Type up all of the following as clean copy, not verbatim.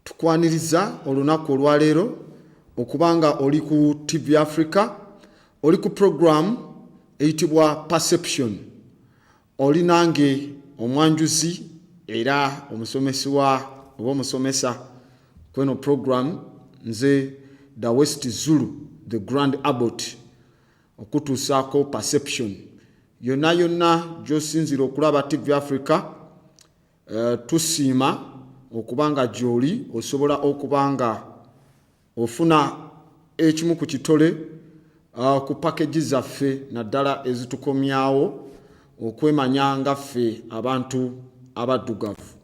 tukwaniriza olunaku olwaleero okubanga oli ku TV Africa, oli ku program eyitibwa Perception. Oli nange omwanjuzi era omusomesi oba omusomesa kweno program, nze the West Zulu, the Grand Abbot, okutuusaako Perception. Yonna gy'osinzira okulaba TV Africa, tusiima okubanga gy'oli osobola okubanga ofuna ekimu ku kitole ku package zaffe naddala ezitukomyawo okwemanya nga ffe abantu abaddugavu.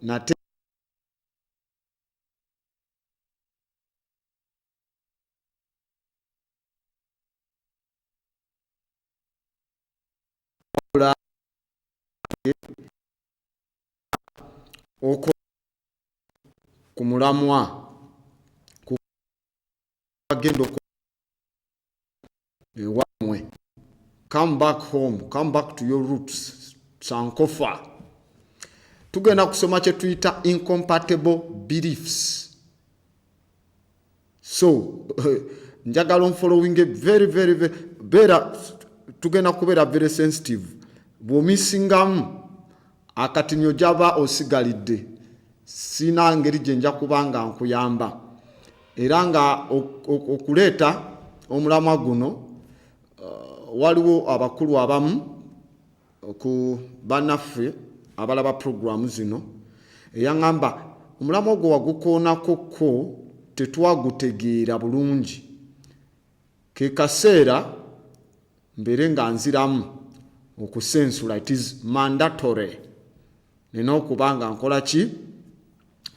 Nate oko kumulamwa agendo wamwe. Come back home, come back to your roots. Sankofa. Tugenda kusoma kye tuyita incompatible beliefs. So njagala following very better, tugenda kubeera very sensitive. Bw'omisingamu akatinyo jaba osigalidde, sina ngeri gye nja kubanga nkuyamba. Era nga okuleeta omulamwa guno, waliwo abakulu abamu ku banaffe abalaba programu zino eyaŋŋamba omulamwa ogwo wagukoonakokko tetwagutegeera bulungi. Ke kaseera mbeere nga nziramu okusensula. It is mandatory. Nina okubanga nkola ki?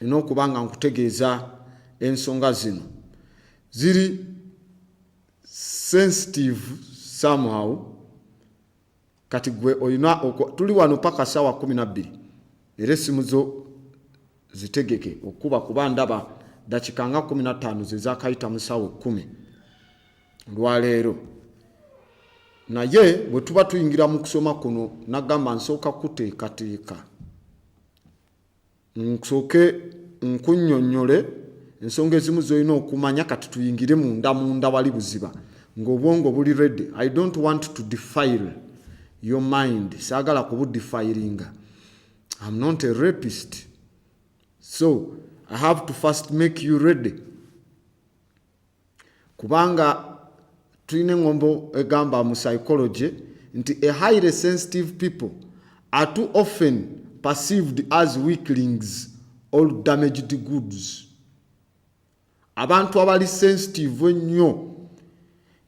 Nina okubanga nkutegeeza ensonga zino. Ziri sensitive somehow. Kati gwe olina tuli wano paka sawa 12. Era essimu zo zitegeke okuba kuba ndaba dakika nga 15 ze zaakayita mu ssaawa 10 lwaleero. Naye bwe tuba tuyingira mu kusoma kuno nagamba nsooka kuteekateeka, nsooke nkunnyonnyole ensonga ezimu z'olina okumanya kati tuyingire munda wali buziba ng'obwongo buli ready. I don't want to defile your mind. Saagala kubudefilinga. I'm not a rapist. So I have to first make you ready. Kubanga tulina ngombo egamba mu psychology nti a highly sensitive people are too often perceived as weaklings or damaged goods. Abantu abali sensitive ennyo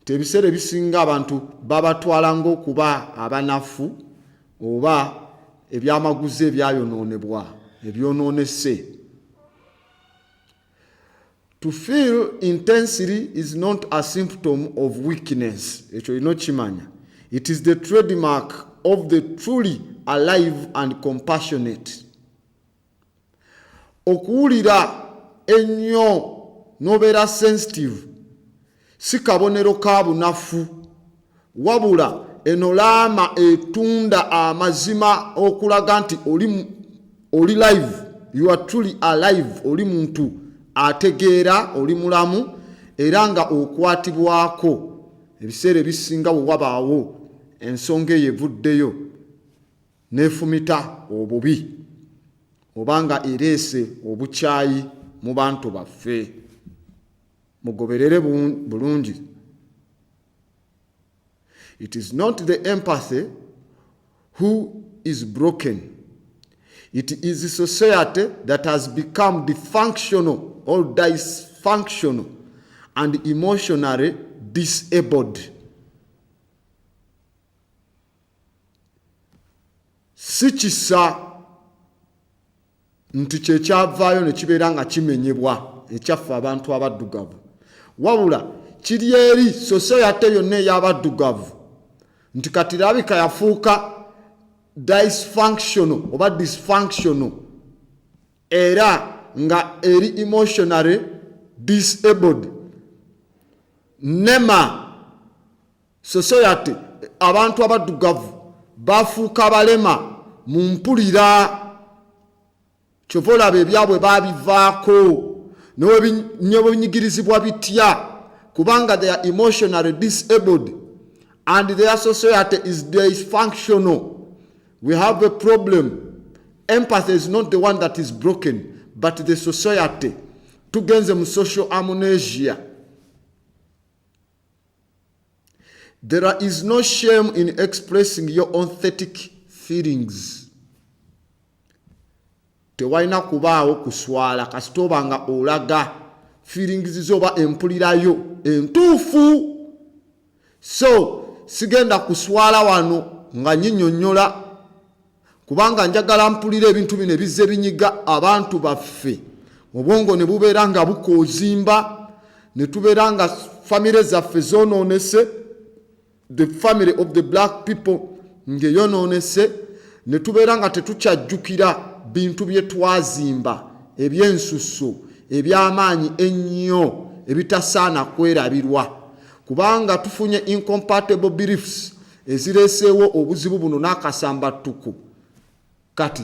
tebiseera ebisinga abantu babatwala ng'okuba abanafu oba ebyamaguzi ebyayonoonebwa ebyonoonese. To feel intensely is not a symptom of weakness. Ekyo ino kimanya. It is the trademark of the truly alive and compassionate. Okuwulira ennyo n'obeera sensitive si kabonero ka bunafu, wabula eno laama etunda amazima okulaga nti oli live, you are truly alive, oli muntu ategeera, oli mulamu era nga okwatibwako ebiseera ebisinga bwe wabaawo ensonga eyo evuddeyo n'efumita obubi obanga ereese obukyayi mu bantu baffe. Mugoberere bulungi. It is not the empathy who is broken. It is a society that has become dysfunctional or dysfunctional and emotionally disabled. Si kisa nti kyekyavaayo ne kibeera nga kimenyebwa ekyaffe abantu abaddugavu, wabula kiri eri society yonna ey'abaddugavu nti kati labika yafuuka dysfunctional oba dysfunctional era nga eri emotionally disabled. Nema society abantu abaddugavu bafuuka balema mu mpulira Chovola bebyabwe babivaako nebinyigirizibwa bitya kubanga they are emotionally disabled and their society is dysfunctional. We have a problem. Empathy is not the one that is broken, but the society. Tugenze mu social amnesia. There is no shame in expressing your authentic feelings. Tewaina kubaawo kuswala kasitoba nga olaga feelings zoba empulirayo entuufu. So sigenda kuswala wano nga nyinyonyola kubanga njagala mpulira ebintu bino ebizze binyiga abantu baffe. Obwongo ne bubeera nga bukozimba ne tubeera nga family zaffe zonoonese, the family of the black people ngeyonoonese, ne tubeera nga tetukyajjukira bintu bye twazimba ebyensusso ebyamaanyi ennyo ebitasaana kwerabirwa kubanga tufunye incompatible beliefs ezireeseewo obuzibu buno n'akasambattuku. Kati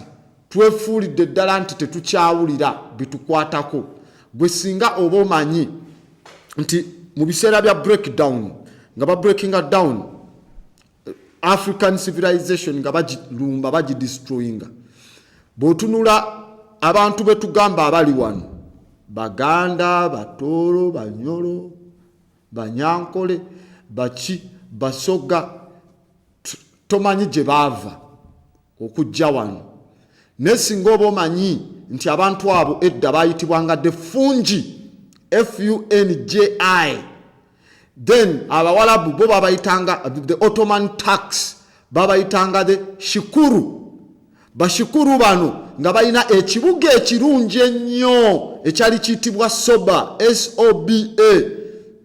twefuulidde ddala nti tetukyawulira bitukwatako. Gwe singa oba omanyi nti mu biseera bya breakdown nga ba breaking down African civilization nga bagirumba bagidestroyinga, bw'otunula abantu betugamba abali wano Baganda, Batoro, Banyoro, Banyankole, Bachi, Basoga, tomanyi gye baava okujja wano. Nesinga oba omanyi nti abantu abo edda bayitibwanga the Fungi, F-U-N-J-I. Then abawalabu bo babayitanga the Ottoman Turks, babayitanga the Shikuru. Bashikuru bano nga balina ekibuga ekirungi ennyo ekyali kiyitibwa Soba, S-O-B-A,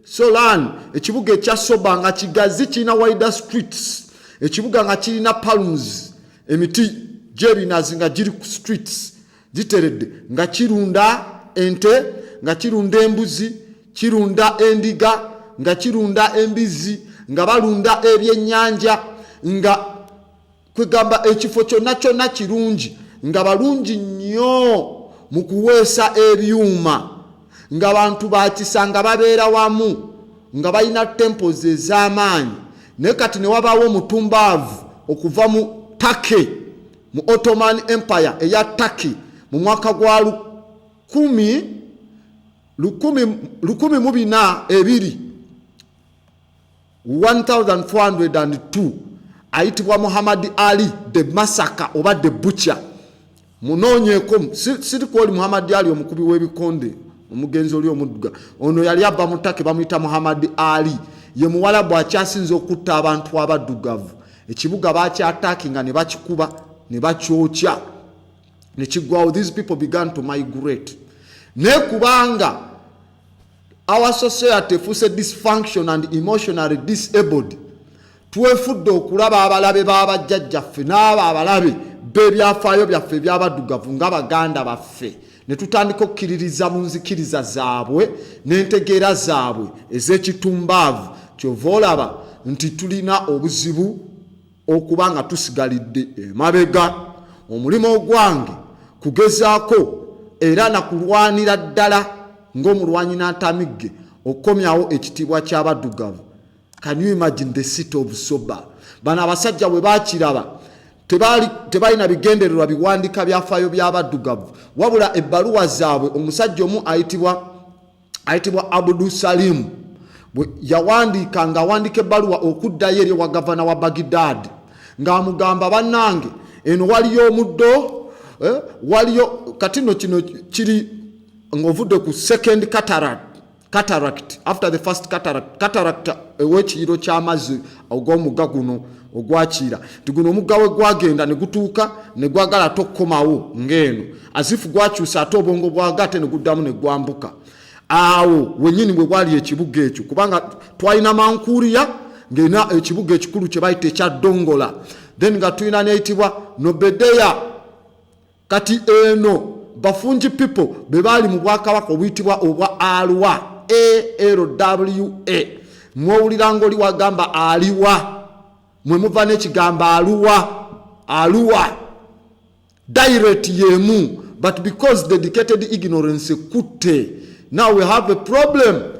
Solan. Ekibuga ekya Soba nga kigazi kirina wider streets, ekibuga nga kirina palms, emiti gy'ebinazi nga giri ku streets giteredde, nga kirunda ente, nga kirunda embuzi, kirunda endiga, nga kirunda embizi, nga balunda ebyennyanja, nga kwegamba ekifo kyonna kyonna kirungi, nga balungi nnyo mu kuweesa ebyuma, nga bantu bakisanga babeera wamu, nga balina temples ez'amaanyi. Naye kati ne wabaawo omutumbaavu okuva mu Turkey, mu Ottoman Empire eya Turkey mu mwaka gwa 1402 ayitibwa Muhammad Ali the Massacre oba the Butcher. Munoonyeeko siri kwoli Muhammad Ali omukubi w'ebikonde omugenzi oli omudduga, ono yali abba mu Turkey bamuyita Muhammad Ali, ye muwalabu akyasinze okutta abantu abaddugavu. Ekibuga bakyataakinga ne bakikuba ne bakyokya ne kiggwawo. These people began to migrate. Ne kubanga our society efuuse dysfunction and emotionally disabled, twefudde okulaba abalabe b'abajjajjaffe n'abo abalabe b'ebyafaayo byaffe ebyabaddugavu ng'Abaganda baffe, ne tutandika okukkiririza mu nzikiriza zaabwe n'entegeera zaabwe ez'ekitumbaavu. Kyova olaba nti tulina obuzibu okuba nga tusigalidde emabega. Omulimu ogwange kugezaako era nakulwanira ddala ng'omulwanyi n'antamigge okukomyawo ekitiibwa ky'abaddugavu. Can you imagine the city of Soba? Bano abasajja bwe baakiraba tebalina bigendererwa biwandika byafaayo by'abaddugavu, wabula ebbaluwa zaabwe. Omusajja omu ayitibwa Abdul Salim bwe yawandiika ng'awandika ebbaluwa okuddayo eri wa gavana wa Baghdad ng'amugamba, bannange eno waliyo omuddo, waliyo katino kino kiri ng'ovudde ku second cataract after the first cataract ew'ekiyiro ky'amazzi ogw'omugga guno ogwakiira. Tiguno omugga we gwagenda ne gutuuka ne gwagala tokkomawo ng'eno, azifu gwakyusa ate obwongo bwagate ne guddamu ne gwambuka. Awo wenyini bwe bwali ekibuga ekyo, kubanga twalina Mankuria ng'ena ekibuga ekikulu kye bayita ekya Dongola, then nga tulina n'eyitibwa Nobedeya. Kati eno Bafungi people be baali mu bwakabaka obuyitibwa obwa Alwa, ALWA. Mwowulira ng'oli wagamba aliwa, mwe muva n'ekigamba Aluwa. Direct yemu but because dedicated ignorance kutte, now we have a problem.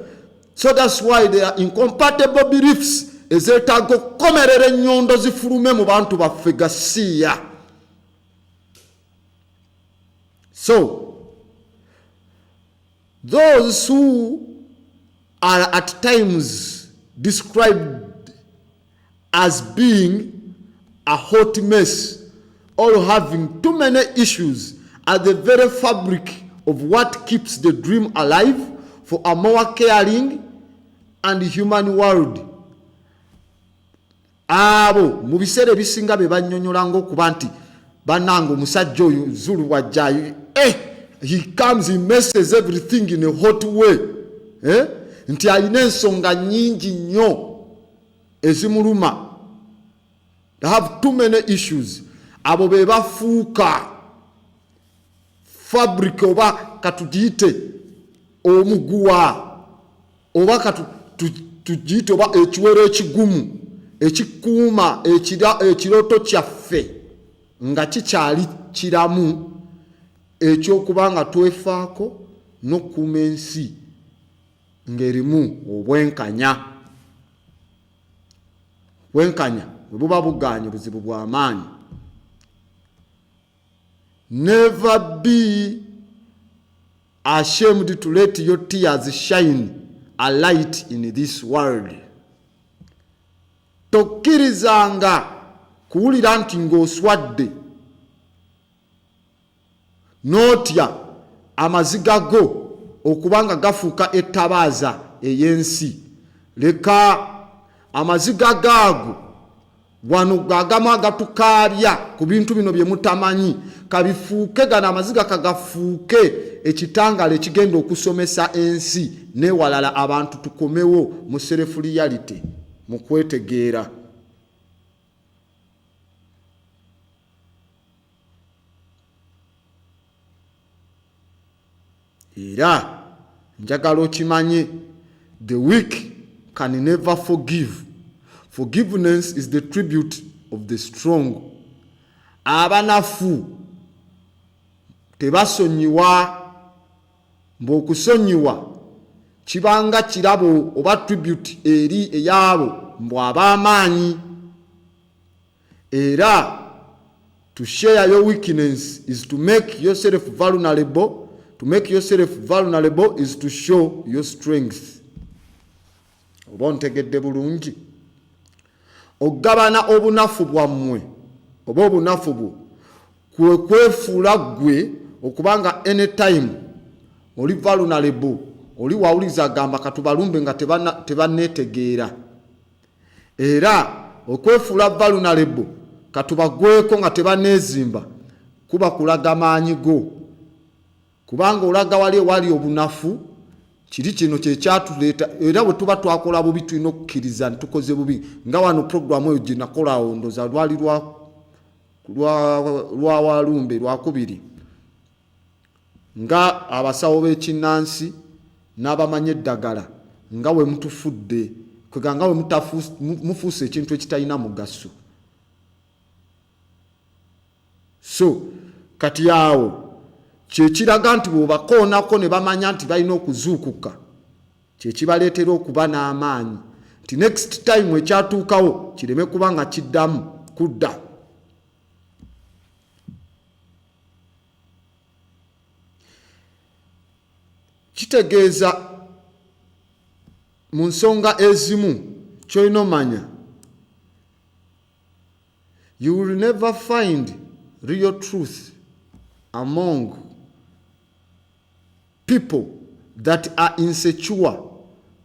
So that's why they are incompatible beliefs. Ezetago komerere nyondo zifulume mu bantu baffe gasiya. So those who are at times described as being a hot mess or having too many issues are the very fabric of what keeps the dream alive for a more caring and human world. Abo mu biseera ebisinga be bannyonnyola ng'okuba nti bannange omusajja oyo Zulu wajjayo, he comes, he messes everything in a hot way, nti alina ensonga nnyingi nnyo ezimuluma. They have too many issues. Abo be bafuuka fabric oba katugiyite omuguwa oba katugiyite oba ekiwero ekigumu ekikuuma ekiroto kyaffe nga kikyali kiramu ekyokuba nga twefaako n'okuuma ensi ng'erimu obwenkanya. Bwenkanya bwe buba buganye buzibu bwa maanyi. Never be ashamed to let your tears shine a light in this world. Tokkirizanga kuwulira nti ng'oswadde n'otya amaziga go okubanga gafuuka ettabaaza ey'ensi. Leka amaziga gaago wano gagamu agatukaabya ku bintu bino bye mutamanyi kabifuuke gano amaziga kagafuuke ekitangala ekigenda okusomesa ensi n'ewalala abantu tukomewo mu self reality mu kwetegeera. Era njagala okimanye, the weak can never forgive. Forgiveness is the tribute of the strong. Abanafu tebasonyiwa, mb'okusonyiwa kibanga kirabo oba tribute eri eyabo mbu ab'amaanyi. Era to share your weakness is to make yourself vulnerable. To make yourself vulnerable is to show your strength. Oba ontegedde bulungi. Ogabana obunafu bwammwe oba obunafu bwo kwe kwefuula ggwe okubanga anytime oli vulnerable, oli wawuliza agamba katubalumbe nga tebanneetegeera. Era okwefuula vulnerable katubagweko nga tebanneezimba kuba kulaga maanyi go. Kubanga olaga wali obunafu, kiri kino kye kyatuleeta. Era bwe tuba twakola bubi tulina okukkiriza ntukoze bubi. Nga wano programu eyo gye nakola ndoza lwali lwa walumbe lwakubiri, nga abasawo b'ekinnansi n'abamanyi eddagala nga we mutufudde kwega nga we mufuuse ekintu ekitalina mugaso. So kati awo kyekiraga nti bw'obakoonako ne bamanya nti balina okuzuukuka, kyekibaleetera okuba n'amaanyi nti next time ekyatuukawo kireme kuba nga kiddamu kudda. Kitegeeza mu nsonga ezimu ky'olina omanya, you will never find real truth among people that are insecure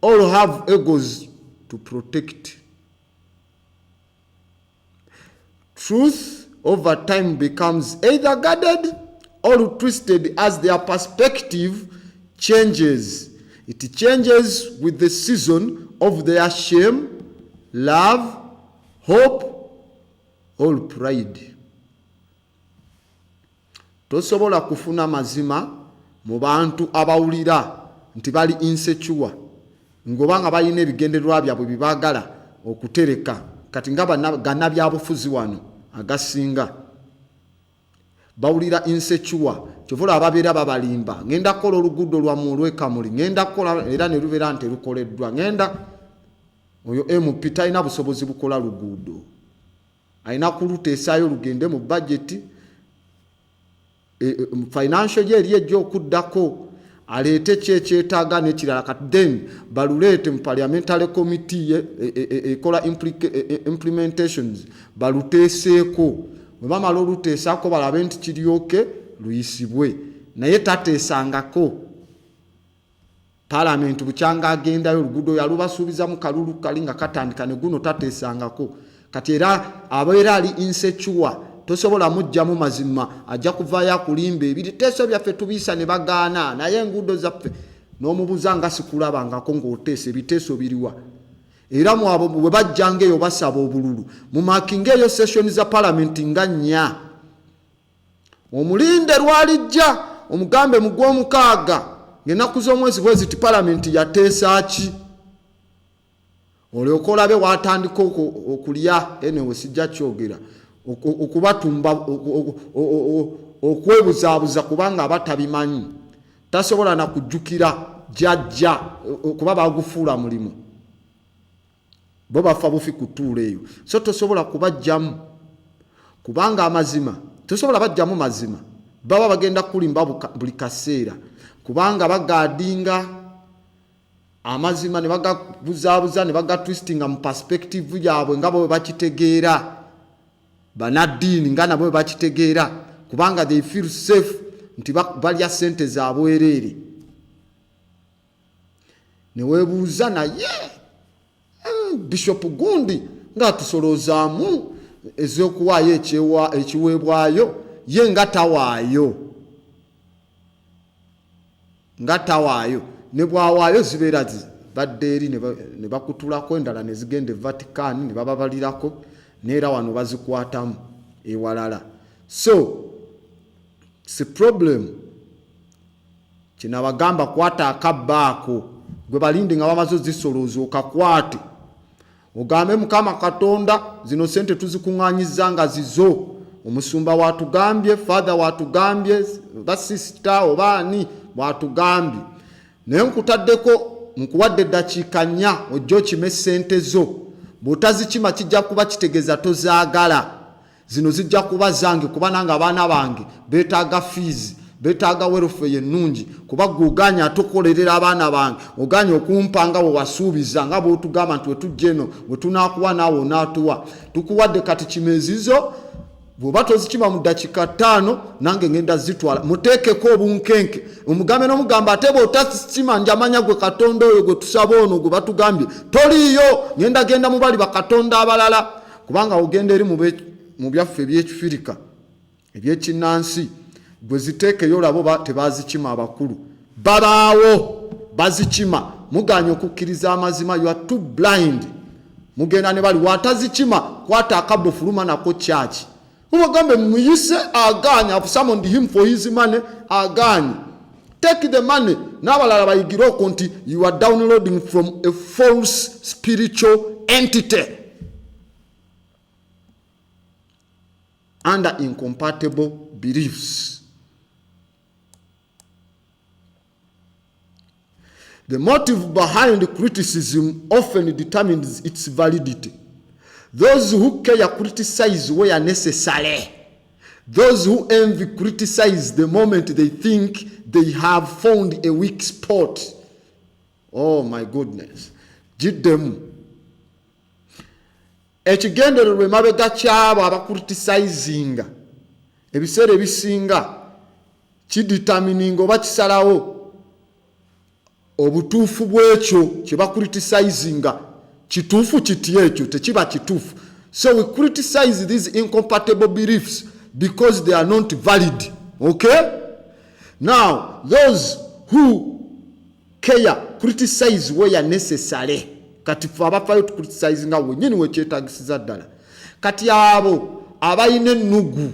or have egos to protect. Truth over time becomes either guarded or twisted as their perspective changes. It changes with the season of their shame, love, hope, or pride. Tosobola kufuna mazima mu bantu abawulira nti bali insecure ng'obanga balina ebigendererwa byabwe bibaagala okutereka kati nga gannabyabufuzi wano agasinga bawulira insecure kyovula ababeera babalimba ngenda kola oluguudo lwa mulwekamuli ngenda kola era ne lubeera nti lukoleddwa ngenda oyo MP talina busobozi bukola luguudo alina kuluteesaayo lugende mu budget financial year eri ejja okuddako aleete kyekyetaaga n'ekirala kati then baluleete mu parliamentary committee ekola implementations baluteeseeko bwe bamala oluteesaako balabe nti kiryoke luyisibwe naye tateesangako parliament bukyanga agendayo oluguudo yalubasuubiza mu kalulu kali nga katandika ne guno tateesangako kati era abeera ali insecure tosobola mujjamu mazima ajja kuvaayo akulimba ebiteeso byaffe tubiisa ne bagaana naye enguudo zaffe n'omubuuza nga sikulabangako ng'oteesa ebiteeso biriwa era mu abo bwe bajjanga eyo basaba obululu mu makinga eyo session za parliament nga 4 omulinde lwalijja omugambe mu gw'omukaaga ng'ennaku z'omwezi bwe ziti parliament yateesa ki olyoka olabe watandika okulya enewe sijja kyogera okubatumba okwebuzaabuza kubanga abatabimanyi tasobola na kujjukira jjajja kuba bagufuula mulimu bo bafa bufi kutuula eyo so tosobola kubajjamu kubanga amazima tosobola bajjamu mazima baba bagenda kulimba buli kaseera kubanga bagaadinga amazima ne bagabuzaabuza ne bagatwistinga mu perspective yaabwe nga bwe bakitegeera banaddiini nga nabo bwe bakitegeera kubanga they feel safe nti balya sente zaabwereere ne weebuuza naye Bishop Gundi nga tusolozaamu ez'okuwaayo ekiweebwayo ye nga tawaayo ne bwawaayo zibeera badde eri ne bakutulako endala ne zigenda e Vatican ne bababalirako neera wano bazikwatamu ewalala so si problem kino abagamba kwata akabbaako gwe balindi nga bamaze zisolooza okakwate ogambe Mukama Katonda zino sente tuzikuŋŋaanyiza nga zizo omusumba watugambye father watugambye basista obaani watugambye naye nkutaddeko nkuwadde eddakiika 4 ojja okime sente zo bw'otazikima kijja kuba kitegeeza tozaagala zino zijja kuba zange kuba nange abaana bange beetaaga fees beetaaga welfare ennungi kuba guganya atokolerera abaana bange oganya okumpanga we wasuubiza nga bw'otugamba nti wetujja eno bwe tunaakuwa naawe onaatuwa tukuwadde kati kimezizo bw'oba tozikima mu ddakiika 5 nange ngenda zitwala muteekeko obunkenke omugambe n'omugamba ate bw'otakima njamanya gwe Katonda oyo gwe tusaba ono gwe batugambye toliiyo ngenda genda mu bali bakatonda abalala kubanga ogenda eri mu byaffe ebyekifirika ebyekinnansi gwe ziteekeyo olabo tebazikima abakulu babaawo bazikima muganya okukkiriza amazima you are too blind mugenda ne bali watazikima kwata akabbo fuluma nako kyaki umugambe muyise aganya I've summoned him for his money aganya take the money n'abalala bayigira okwo nti you are downloading from a false spiritual entity under incompatible beliefs. The motive behind criticism often determines its validity. Those who care criticize where necessary. Those who envy criticize the moment they think they have found a weak spot. Oh my goodness. Jiddemu. Ekigendererwa emabega kyabo abakuritisayizinga ebiseera ebisinga kidetermininga oba kisalawo obutuufu bw'ekyo kye bakuritisayizinga kituufu kiti ekyo tekiba kituufu. So we criticize these incompatible beliefs because they are not valid. Okay? Now, those who care criticize where necessary. Kati fe abafayo tucriticizinga wenyini wekyetagisiza ddala. Kati abo abayina ennugu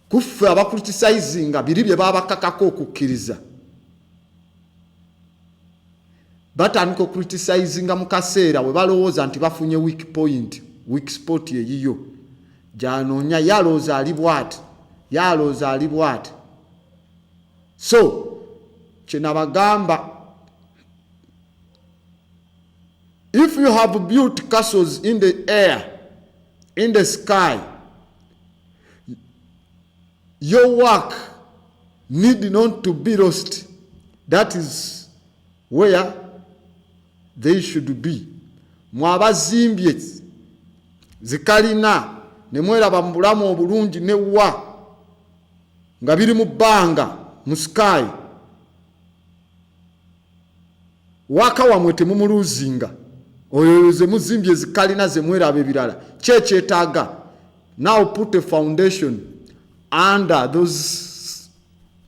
kuffe abakuritisayizinga biri bye babakakako okukkiriza batandika okuritisayizinga mu kaseera we balowooza nti bafunye weak spot eyiyo gy'anoonya yalooza ali bw'ati. So kye nabagamba, if you have built castles in the air, in the sky, your work need not to be lost. That is where they should be. Mwabazimbye zikalina ne mweraba mu bulamu obulungi newa nga biri mu bbanga mu sky, waka wamwe temumuluzinga oyo ze muzimbye zikalina ze mweraba ebirala kyekyetaaga. Now put a foundation under those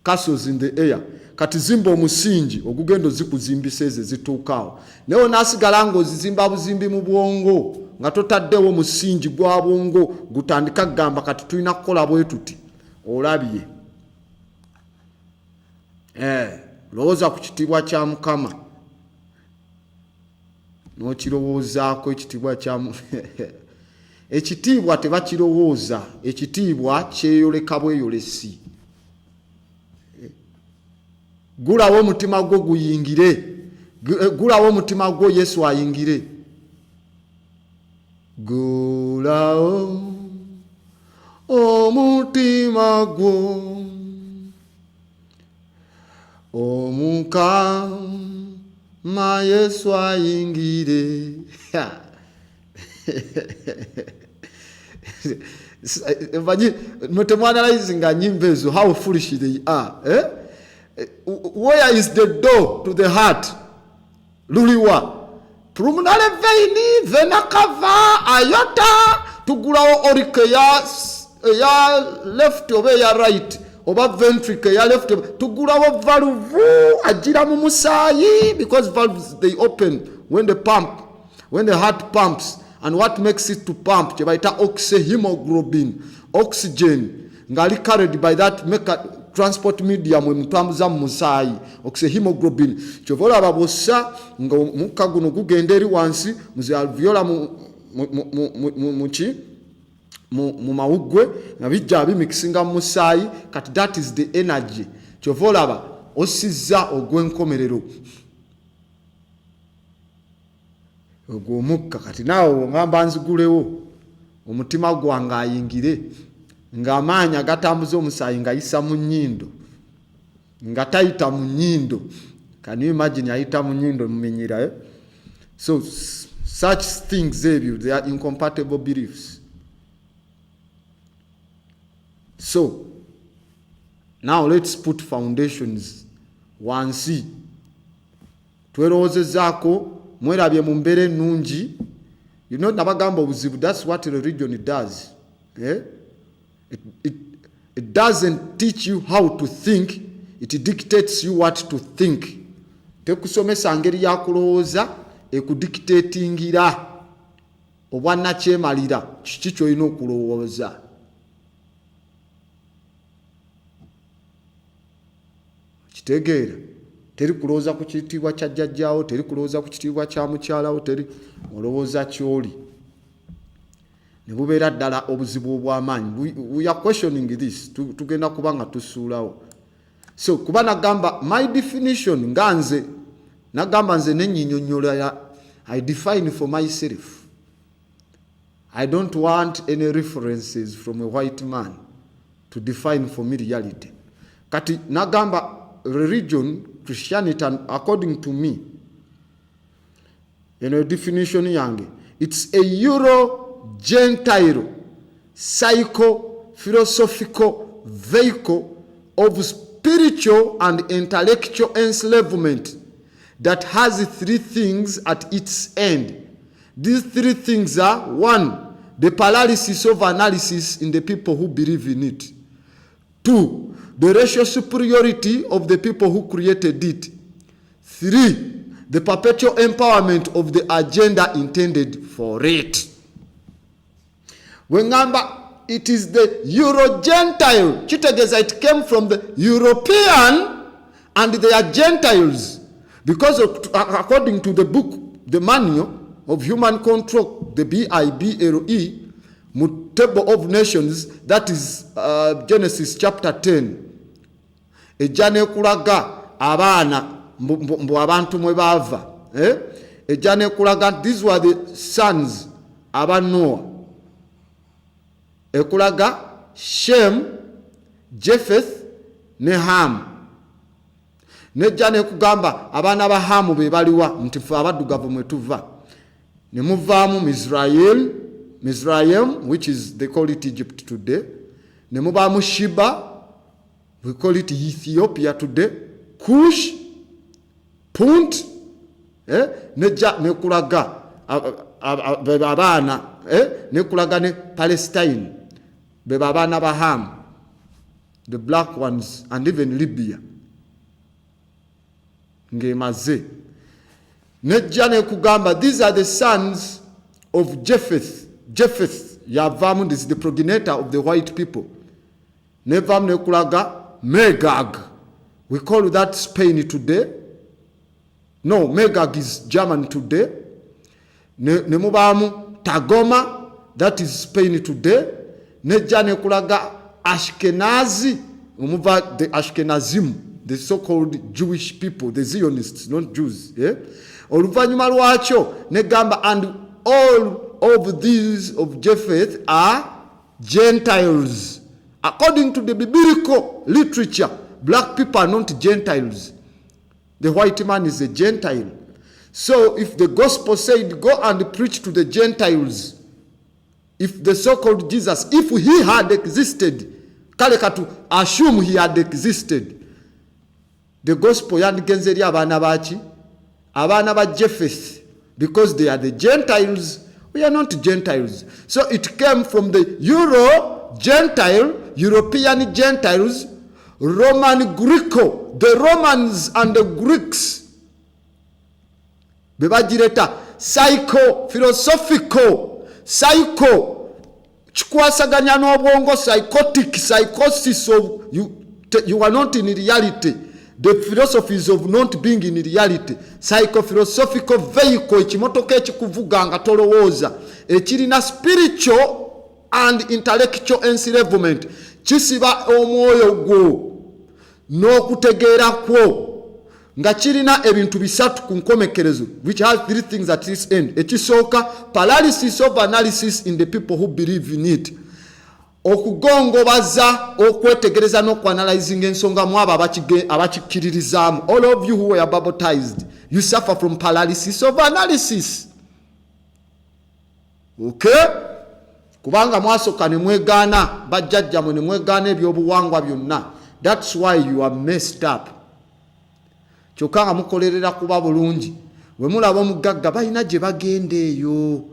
castles in the air. Kati zimba omusingi ogugendo zikuzimbisa ezo zituukaawo, naye onaasigala ng'ozizimba buzimbi mu bwongo nga totaddewo omusingi gwa bwongo gutandika kugamba kati tulina kukola bwe tuti. Olabye lowooza ku kitiibwa kya Mukama n'okirowoozaako ekitiibwa kya ekitiibwa tebakirowooza, ekitiibwa kyeyoleka bweyolesi. Gulawo omutima gwo guyingire, gulawo omutima gwo Yesu ayingire. Gulawo omutima gwo Omukama Yesu ayingire. Mutemwanalizinga nyimbo ezo, how foolish they are. Where is the door to the heart? Luliwa pulmonary vein, vena cava, aorta, tugulawo orike ya left oba ya right, oba ventricle ya left, tugulawo valve ajira mu musaayi, because valves they open when the heart pumps. And what makes it to pump? Chebaita oxyhemoglobin, oxygen ngali carried by that transport medium we mutambuza mu musaayi, oxyhemoglobin. Chovola ababosa nga mukka guno gugenda eri wansi muzi alveolar mu mawugwe nga bijja bimikisinga mu musaayi. Kati that is the energy. Chovola aba osizza ogw'enkomerero ogw'omukka. Kati naawe ngamba nzigulewo omutima gwange ayingire, ng'amaanyi agatambuza omusaayi ng'ayisa mu nnyindo, nga tayita mu nnyindo. Can you imagine ayita mu nnyindo mumenyera? So such things, they are incompatible beliefs. So now let's put foundations wansi. Twerowozezaako mwerabye mu mbeera ennungi. You know nabagamba obuzibu, that's what religion does. It doesn't teach you how to think, it dictates you what to think. Tekusomesa ngeri ya kulowooza, ekudictatingira obwannakyemalira kiki ky'olina okulowooza. Kitegeera? Teri kulowooza ku kitiibwa kya jjajjaawo, teri kulowooza ku kitiibwa kya mukyalawo, teri olowooza ky'oli. Ne bubeera ddala obuzibu obw'amaanyi. We are questioning this. Tugenda kubanga tusuulawo. So kuba nagamba my definition nga nze nagamba nze nenyinyonnyola I define for myself. I don't want any references from a white man to define for me reality. Kati nagamba religion, Christianity, according to me, definition yange, it's a Euro-Gentile psycho-philosophical vehicle of spiritual and intellectual enslavement that has three things at its end. These three things are: 1, the paralysis of analysis in the people who believe in it; 2, the racial superiority of the people who created it; 3, the perpetual empowerment of the agenda intended for it. Remember, it is the Euro-Gentile. Chitegeza, it came from the European, and they are Gentiles. Because according to the book, the Manual of Human Control, the Bible, mu table of nations, that is Genesis chapter 10, ejja nekulaga abaana mbu abantu mwe bava, ejja nekulaga these were the sons aba Noah, ekulaga Shem, Japheth ne Ham. Nejja nekugamba abaana ba Hamu be baliwa nti fe abaddugavu mwe tuva, ne muvaamu Mizraim, which is they call it Egypt today, ne mubaamu Sheba, we call it Ethiopia today, Cush, Punt, nejja nekulaga abaana nekulaga ne Palestine be abaana ba Ham, the black ones, and even Libya. Ngemaze nejja nekugamba these are the sons of Japheth. Yavamu, this is the progenitor of the white people. Nevam nekulaga Magog, we call that Spain today. No, Magog is German today. Nemubamu Tagoma, that is Spain today. Nejja nekulaga Ashkenazi, umuva the Ashkenazim, the so-called Jewish people, the Zionists, not Jews. Oluvanyuma lwakyo negamba and all of these of Japheth are Gentiles. According to the biblical literature, black people are not Gentiles. The white man is a Gentile. So if the gospel said go and preach to the Gentiles, if the so-called Jesus, if he had existed, kalekatu assume he had existed, the gospel yandigenze eri abaana baki, abaana ba Japheth, because they are the Gentiles. We are not Gentiles. So it came from the European Gentiles, Roman Greco, the Romans and the Greeks. Bebajireta philosophical, chikwasaganya n'obwongo, psychotic, psychosis of you are not in reality. The philosophies of not being in reality, psychophilosophical vehicle, ekimotoka ekikuvuga nga tolowooza, ekirina spiritual and intellectual enslavement, kisiba omwoyo gwo n'okutegeera kwo nga kirina ebintu bisatu ku nkomekerezo, which has three things at this end. Ekisooka, paralysis of analysis in the people who believe in it. Okugongobaza okwetegereza n'okwanalizing ensonga mu abo abakikiririzaamu. All of you who were baptized, you suffer from paralysis of analysis. Okay? Kubanga mwasoka ne mwegaana bajjajjamwe ne mwegaana ebyobuwangwa byonna. That's why you are messed up. Kyokka nga mukolerera kuba bulungi. We mulaba omugagga balina gye bagenda eyo.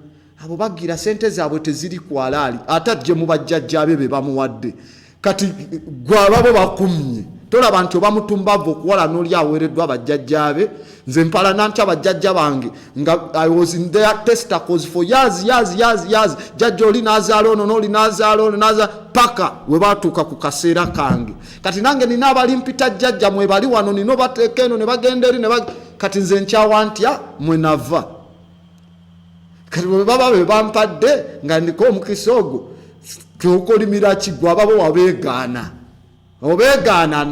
Abo bagira sente zaabwe teziri ku halali, atajje mu bajjajjabe be bamuwadde. Kati gwababo bakumye. Tolaba nti obamutumbavo okuwala n'oli aweereddwa bajjajjabe. Nze mpala nantya bajjajja bange nga I was in their testicles for years. Jjajja oli n'azaala ono n'oli n'azaala ono n'azaala paka we baatuuka ku kaseera kange. Kati nange nina abalimpita jjajja mwe bali wano nino bateeka eno ne bagenda eri kati nze nkyawa ntya mwe nava. Kati baba be bampadde nga ndiko omukisa ogwo kyokolimira kigwa babo wabeegaana. Obeegaana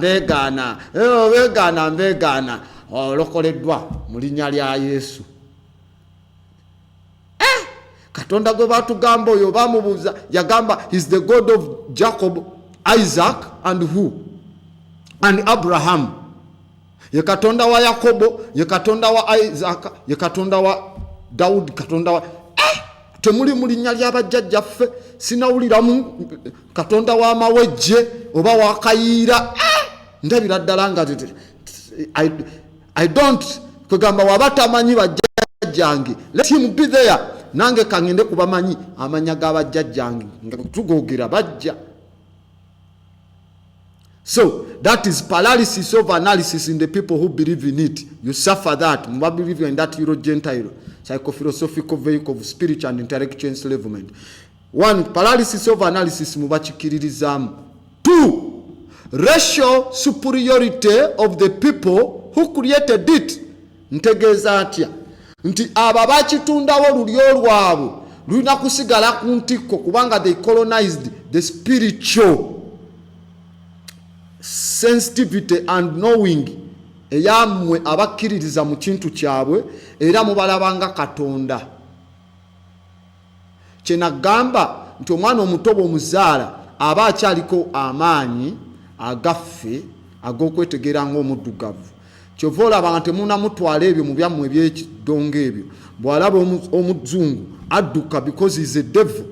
mbeegaana olokoleddwa mu linnya lya Yesu. Katonda gwe batugamba oyo bamubuuza yagamba he's the God of Jacob, Isaac and who? And Abraham. Ye Katonda wa Yakobo, ye Katonda wa Isaac, ye Katonda wa Daudi, Katonda wa temuli mu linnya ly'abajjajjaffe sinawuliramu Katonda wa mawejje oba wa kayiira. Ndabira ddala nga I don't kugamba wabatamanyi bajjajjange, let him be there. Nange kangende kubamanyi amanya g'abajjajjange nga tugogera bajja. So that is paralysis of analysis in the people who believe in it. You suffer that. You believe in that Euro-Gentile psychophilosophical vehicle of spiritual and intellectual enslavement. One, paralysis of analysis mubachikiririzaamu. Two, racial superiority of the people who created it. Ntegeeza atya nti abo abakitundawo lulyo lwabwe lulina kusigala ku ntikko kubanga they colonized the spiritual sensitivity and knowing eyamwe abakkiririza mu kintu kyabwe era mubalabanga Katonda. Kyenagamba nti omwana omuto bw'omuzaala aba akyaliko amaanyi agaffe ag'okwetegeera ng'omuddugavu. Kyova olaba nga temunamutwala ebyo mu byammwe eby'ekidongo ebyo. Bw'alaba omuzungu adduka because is a devil,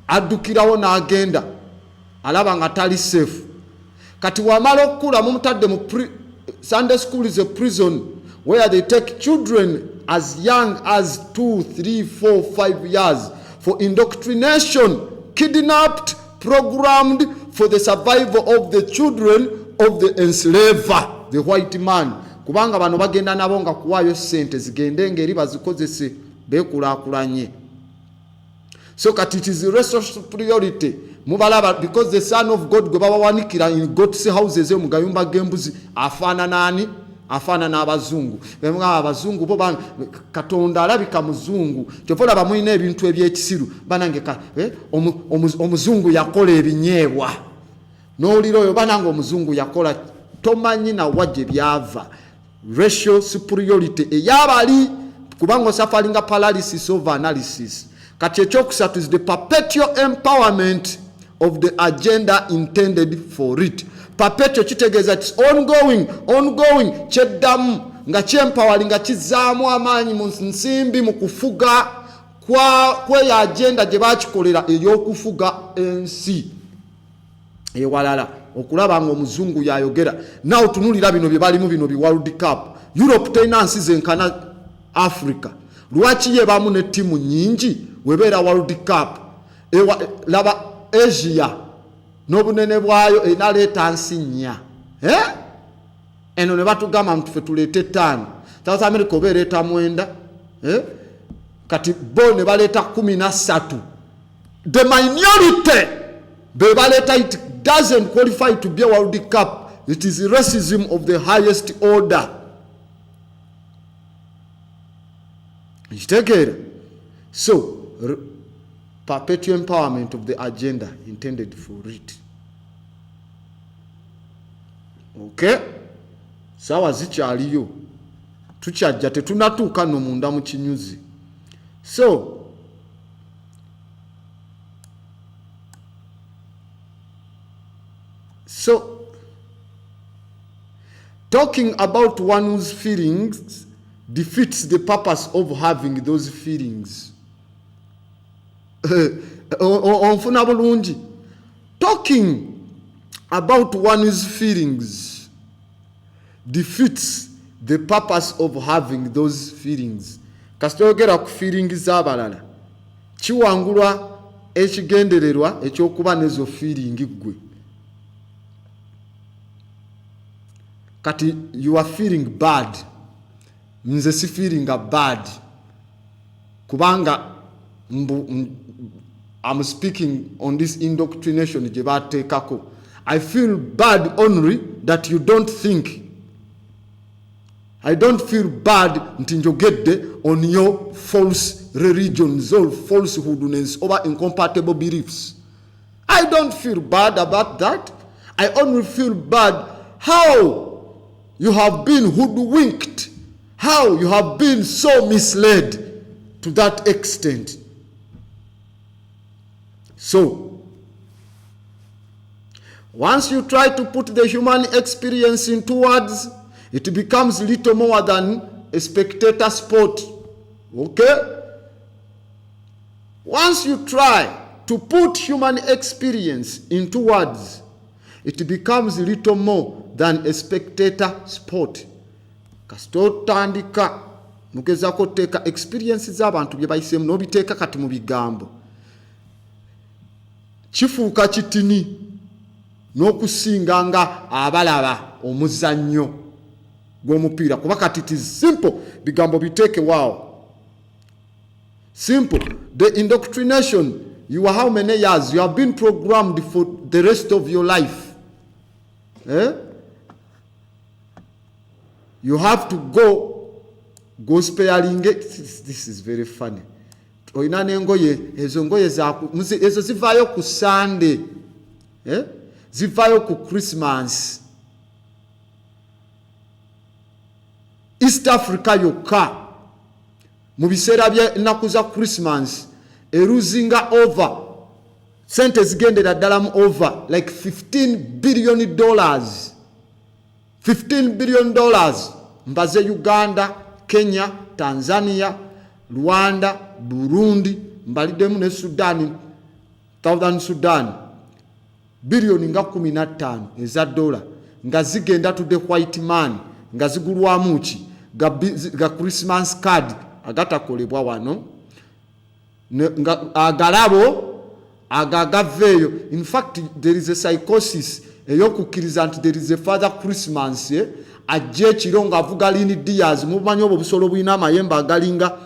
addukirawo n'agenda alaba nga tali safe. Kati wamala okukula mumutadde mu Sunday school is a prison where they take children as young as 2, 3, 4, 5 years for indoctrination, kidnapped, programmed for the survival of the children of the enslaver, the white man. Kubanga bano bagenda nabo nga kuwayo sente zigende ngeri bazikozese bekulaakulanye. So kati it is racial superiority. Mubalaba because the son of God gwe bawanikira in God's houses mu gayumba gembuzi afana nani? Afana n'abazungu. Bemwa abazungu bo Katonda alabika muzungu. Kyovola bamuyina ebintu ebyekisiru banange omuzungu yakola ebinyeebwa. N'oliro oyo banange omuzungu yakola tomanyi na wajje byava. Racial superiority eyabali kubanga safaringa paralysis of analysis. Kati ekyokusatu is the perpetual empowerment of the agenda intended for it. Perpetual kitegeeza it's ongoing kyeddamu nga kyempowering nga kizaamu amaanyi mu nsimbi mu kufuga kweyo agenda gye baakikolera ey'okufuga ensi ewalala okulaba nga omuzungu yayogera. Nawe tunulira bino bye balimu bino bi World Cup. Europe teyina nsi zenkana Africa. Lwaki yebamu ne ttiimu nnyingi webeera World Cup? Laba Asia n'obunene bwayo enaleeta nsi nnya. Eno ne batugamba nti ffe tuleete 5. South America oba ereeta 9. Kati bo ne baleeta 13. The minority be baleeta it doesn't qualify to be a World Cup. It is racism of the highest order. So perpetual empowerment of the agenda intended for it. Okay? Sawa zikyaliyo. Tukyajja tetunatuuka no munda mu kinyuzi. So talking about one whose feelings defeats the purpose of having those feelings. Onfuna bulungi. Talking about one's feelings defeats the purpose of having those feelings. Kasitogera ku feelings z'abalala kiwangulwa ekigendererwa ekyokuba nezo feeling gwe. Kati you are feeling bad. Nze si feeling bad kubanga I'm speaking on this indoctrination gye bateekako. I feel bad only that you don't think. I don't feel bad nti njogedde on your false religions or falsehoodness or incompatible beliefs. I don't feel bad about that. I only feel bad how you have been hoodwinked, how you have been so misled to that extent. So, once you try to put the human experience into words, it becomes little more than a spectator sport. Okay? Once you try to put human experience into words, it becomes little more than a spectator sport. Kasitotandika mugezako teeka experience z'abantu bye bayisemu n'obiteeka kati mu bigambo, kifuuka kitini n'okusinga nga abalaba omuzannyo gw'omupiira kuba kati it is simple. Bigambo biteeke waawo simple. The indoctrination, you are how many years you have been programmed for the rest of your life. You have to go spelling it. This is very funny. oyina n'engoye ezo ngoye ezo zivaayo ku Sunday, zivaayo ku Christmas. East Africa yokka mu biseera by'ennaku za Christmas eruzinga over sente zigendera ddala mu over like $15 billion. $15 billion mbaze Uganda, Kenya, Tanzania, Rwanda, Burundi, mbaliddemu ne Sudan, Southern Sudan. Billion nga 15 eza dola nga zigenda to the white man nga zigulwamu ki ga Christmas card agatakolebwa wano nga agalabo agagaveyo. In fact, there is a psychosis eyokukkiriza nti there is a Father Christmas ajja ekiro ng'avuga Lini Diaz, mumanyi obwo busolo bulina amayembe agalinga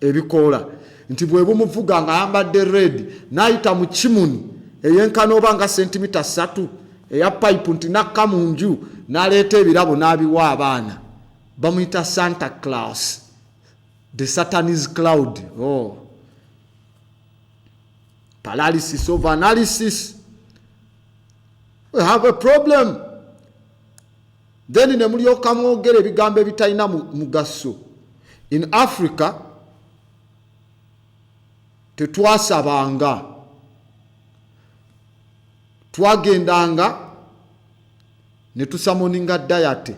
ebikoola, nti bwe bumuvuga ng'ayambadde red n'ayita mu kimuni eyenkana oba nga sentimita 3 eya pipe nti nakka mu nju n'aleeta ebirabo n'abiwa abaana. Bamuyita Santa Claus, the Satan's cloud. Paralysis of analysis. We have a problem. Then ne mulyoka mwogera ebigambo ebitalina mugaso. In Africa tetwasabanga, twagendanga ne tusamoninga diet.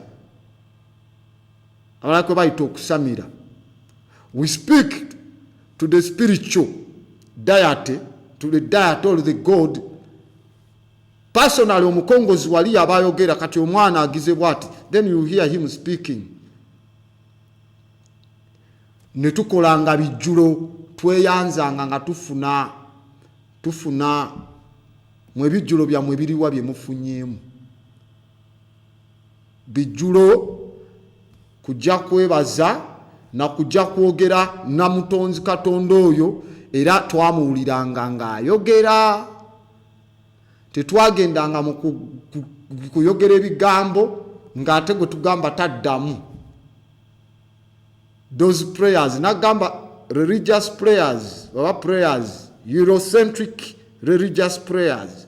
Abalako bayita okusamira. We speak to the spiritual diet, to the diet or the God. Personally, omukongozi wali abayogera kati omwana agize bwati, then you hear him speaking. Ne tukolanga bijjulo, tweyanzanga nga tufuna mwe bijjulo byammwe biriwa bye mufunyeemu. Bijjulo kujja kwebaza na kujja kwogera na mutonzi Katonda oyo, era twamuwuliranga ng'ayogera. Tetwagendanga mu kuyogera ebigambo ng'ate gwe tugamba taddamu. Those prayers, nagamba religious prayers, or prayers, Eurocentric religious prayers.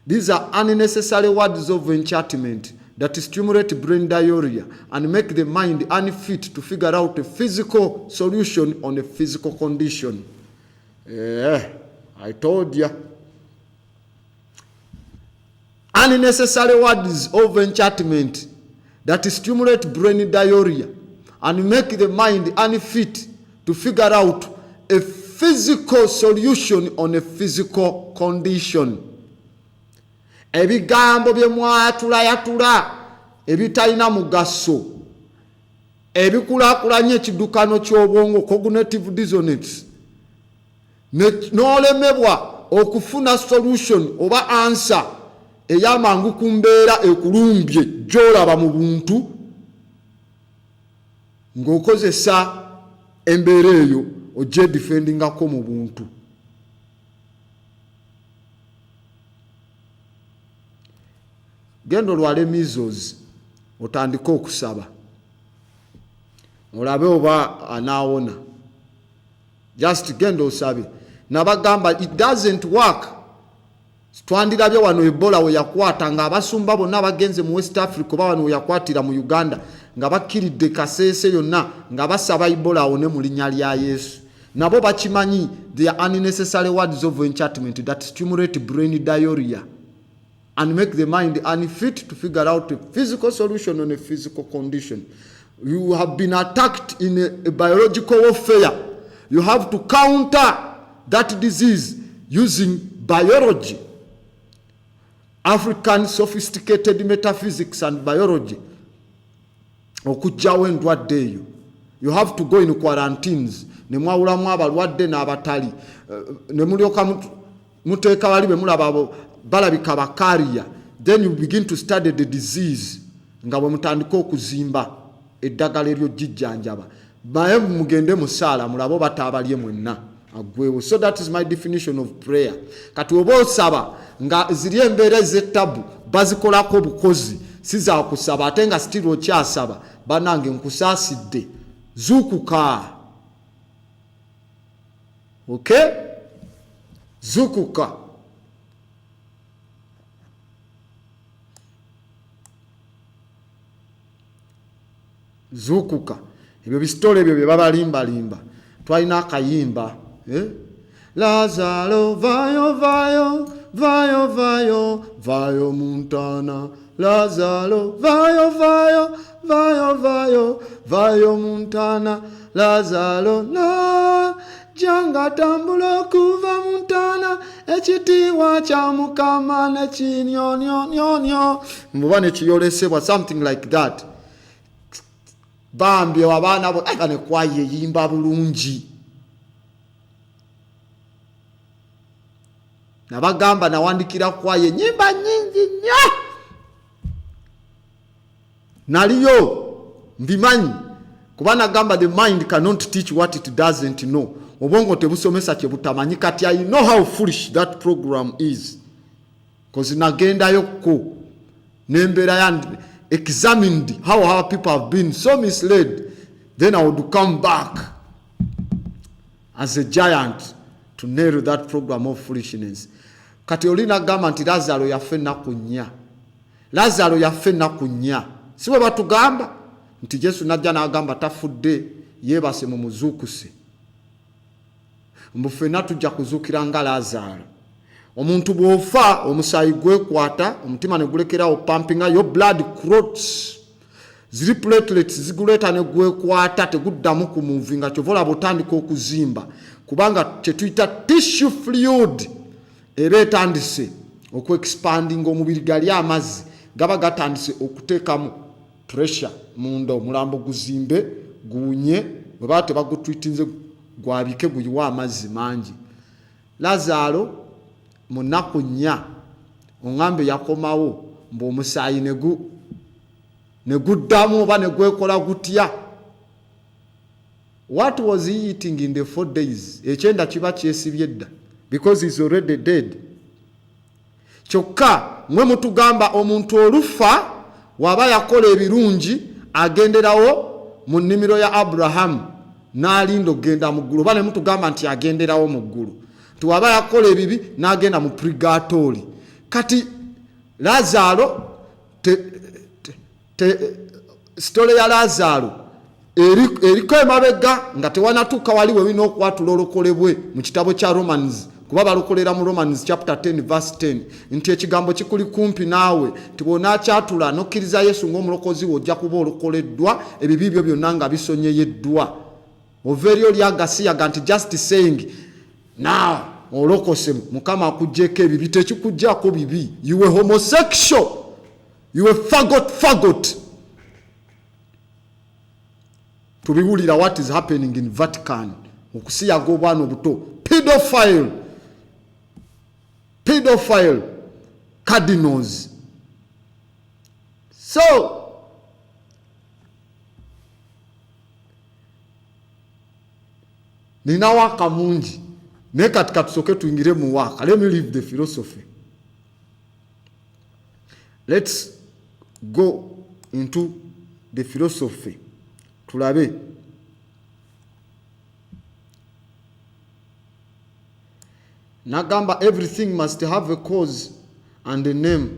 These are unnecessary words of enchantment that stimulate brain diarrhea and make the mind unfit to figure out a physical solution on a physical condition. I told you. Unnecessary words of enchantment that stimulate brain diarrhea and make the mind unfit to figure out a physical solution on a physical condition. Ebigambo bye mwatula ebitalina mugaso, ebikulakulanya ekiddukano ky'obwongo, cognitive dissonance, n'olemebwa okufuna solution oba answer ey'amangu ku mbeera ekulumbye gy'olaba mu buntu ng'okozesa embeera eyo ogyedifendingako mu buntu. Genda olwala measles otandika okusaba olabe oba anaawona. Just genda osabe. Nabagamba it doesn't work. Twandirabye wano Ebola we yakwata nga abasumba bonna bagenze mu West Africa oba wano we yakwatira mu Uganda nga bakiridde Kasese yonna nga basaba Ebola awone mu linnya lya Yesu. Nabo bakimanyi they are unnecessary words of enchantment that stimulate brain diarrhea and make the mind unfit to figure out a physical solution on a physical condition. You have been attacked in a biological warfare. You have to counter that disease using biology. African sophisticated metaphysics and biology. Okujjawo endwadde eyo. You have to go in quarantines. Ne mwawulamu abalwadde n'abatali. Ne mulyoka muteeka bali be mulaba balabika bakaria. Then you begin to study the disease. Nga bwe mutandika okuzimba eddagala eryo jjijjanjaba. Baye mugende musaala mulabo batabalye mwenna. Agwewo. So that is my definition of prayer. Kati oba osaba nga ziri embeera ez'ettabu bazikolako bukozi siza kusaba ate nga still okyasaba banange nkusaasidde zuukuka. Okay? Zukuka. Zukuka. Ebyo bisitole ebyo bye babalimba. Twalina akayimba. Lazaro, vayo Montana. Lazaro, vayo Montana. Lazaro, janga tambula kuva Montana. Ekitiwa cha Mukama ne chinyonyo. Mbubane chiyolesebwa something like that. Bambi abana bo ne kwaye yimba bulungi. Nabagamba nawandikira kwaye nyimba nyingi nnyo. Naliyo mbimanyi kubana gamba the mind cannot teach what it doesn't know. Obongo tebusomesa kye butamanyi kati I know how foolish that program is. Cause nagenda yokko nembera ya examined how our people have been so misled. Then I would come back as a giant to nail that program of foolishness. Kati olina gamba nti Lazaro yafe na kunya. Siwe batugamba nti Yesu najja n'agamba tafudde yebase mu muzukuse. Mbufena tujja kuzukira nga Lazaro. Omuntu bwofa omusayi gwekwata omutima ne gulekerawo pumpinga your blood clots. Ziri platelets ziguleta ne gwekwata teguddamu ku movinga kyovola botandika okuzimba. Kubanga kyetuyita tissue fluid eba etandise okwe-expanding omubiri gali amazzi gaba gatandise okuteekamu pressure munda omulambo guzimbe guunye bwe bate bagutwitinze gwabike guyiwa amazzi mangi. Lazaro munaku nnya ongambe yakomawo mbu omusaayi ne guddamu oba ne gwekola gutya. What was he eating in the 4 days? Ekyenda kiba kyesibye dda because he's already dead. Kyokka mwe mutugamba omuntu olufa waba yakola ebirungi agenderawo mu nnimiro ya Abraham n'alinda ogenda mu ggulu. Bane mutugamba nti agenderawo mu ggulu. Tuwaba yakola ebibi n'agenda mu purgatory. Kati Lazaro story ya Lazaro eriko emabega nga tewanatuuka wali we bino okwatula olokolebwe mu kitabo kya Romans. Kuba balokolera mu Romans chapter 10 verse 10 nti ekigambo kikuli kumpi naawe tibona kyatula nokkiriza Yesu ng'omulokozi wo ojja kuba olokoleddwa ebibi byo byonna nga bisonyeyeddwa. Overio lyagasiyaga nti just saying now olokose Mukama akuggyeko ebibi tekikuggyako bibi. You were homosexual, you were faggot. Tubiwulira what is happening in Vatican okusiyaga obwana obuto. Pedophile cardinals. So nina waka mungi ne katika tusoke tuingire mu waka. Let me leave the philosophy. Let's go into the philosophy. Tulabe nagamba everything must have a cause and a name.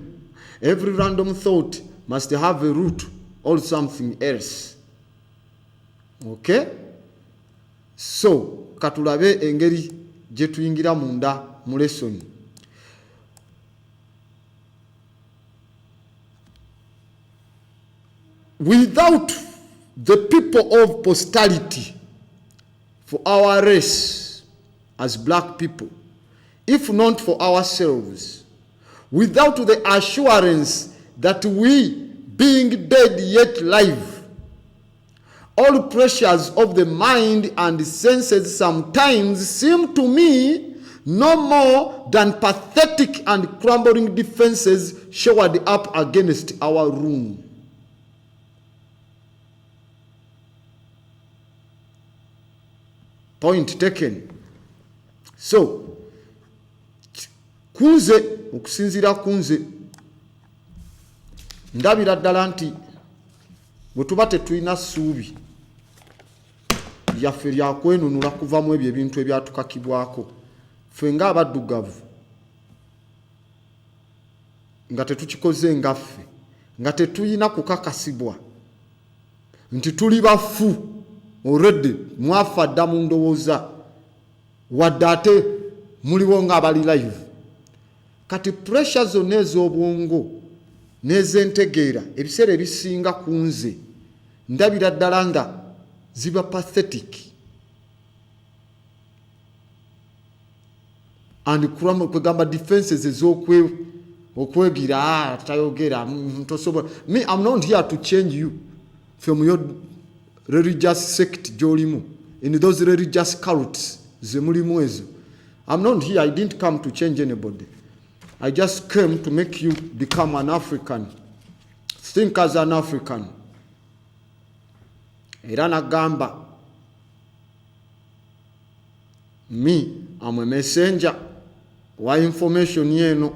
Every random thought must have a root or something else. Okay? So katulabe engeri gye tuyingira munda mu lesson. Without the people of posterity for our race as black people, if not for ourselves, without the assurance that we, being dead yet live, all pressures of the mind and senses sometimes seem to me no more than pathetic and crumbling defenses showered up against our room. Point taken. So, kunze okusinzira kunze ndabira ddala nti bwe tuba tetulina ssuubi lyaffe lyakwenunula kuva mu ebyo ebintu ebyatukakibwako ffe ng'abaddugavu nga tetukikoze ngaffe nga tetuyina kukakasibwa nti tuli bafu already mwafa dda mu ndowooza wadde ate muliwo ng'abali live kati pressure zonna ez'obwongo n'ezentegeera ebiseera ebisinga ku nze ndabira ddala nga ziba pathetic and kwegamba defenses okwegira tayogera ntosobola me I'm not here to change you from your religious sect gyolimu in those religious cults zemulimu ezo. I'm not here, I didn't come to change anybody. I just came to make you become an African. Think as an African. Era nagamba me I'm a messenger wa information yeno.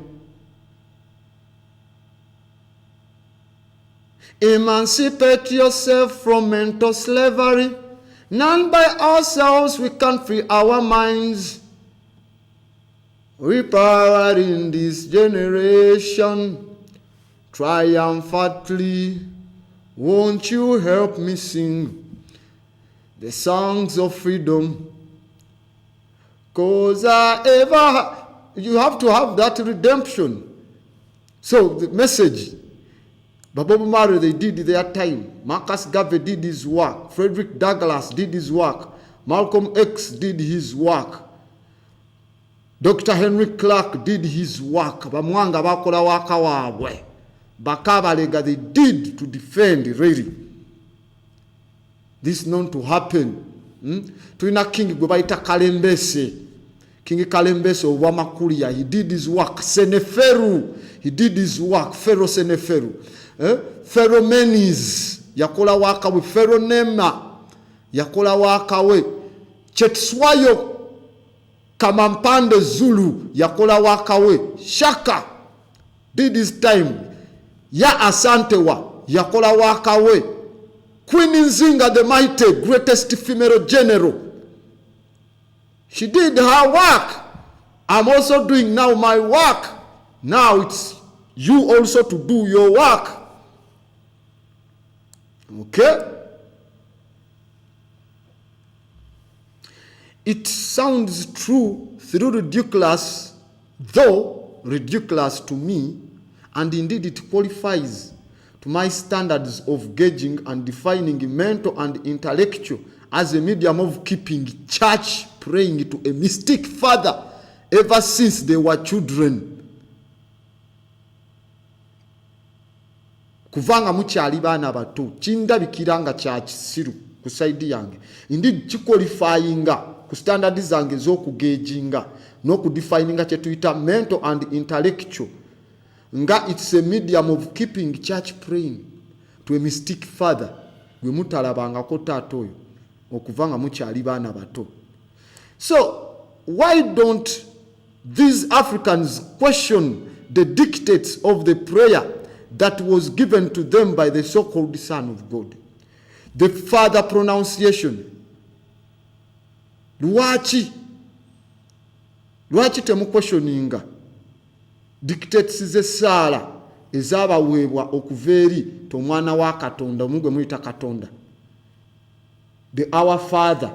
Emancipate yourself from mental slavery. None by ourselves we can free our minds. We power in this generation triumphantly. Won't you help me sing the songs of freedom? 'Cause you have to have that redemption. So the message, Bob Marley, they did their time. Marcus Garvey did his work. Frederick Douglass did his work. Malcolm X did his work. Dr. Henry Clark did his work. Bamwanga bakola waka waabwe. Bakabalega, they did to defend really. This known to happen. Tuina King Gobaita Kalembese. King Kalembese of Wamakuria, he did his work. Seneferu, he did his work. Pharaoh Seneferu. Pharaoh Menes, yakola waka we. Pharaoh Nema, yakola waka we. Chetswayo Kamampande Zulu, yakola waka we. Shaka did his time. Ya Asantewa, yakola waka we. Queen Nzinga the mighty, greatest female general. She did her work. I'm also doing now my work. Now it's you also to do your work. Okay? It sounds true through ridiculous, though ridiculous to me, and indeed it qualifies to my standards of gauging and defining mental and intellectual as a medium of keeping church praying to a mystic father ever since they were children. Kuvanga mukyali baana bato kindabikira nga kya kisiru ku side yange. Indeed kiqualifyinga ku standards zange z'okugeginga n'okudefininga kye tuyita mental and intellectual nga it's a medium of keeping church praying to a mystic father gwe mutalabangako taata oyo okuvanga mukyali baana bato. So why don't these Africans question the dictates of the prayer that was given to them by the so-called Son of God? The Father pronunciation. Lwaki temu questioninga dictates z'essaala ezaabaweebwa okuva eri tomwana wa Katonda omugwe muyita Katonda. The Our Father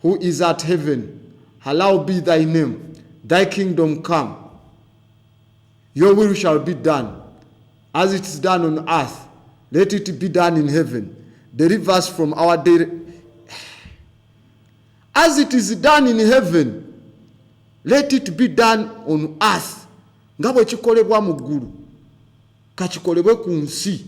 who is at heaven, hallowed be thy name, thy kingdom come, your will shall be done, as it is done on earth, let it be done in heaven. Deliver us from our daily. As it is done in heaven, let it be done on earth. Nga bwe kikolebwa mu ggulu kakikolebwe ku nsi.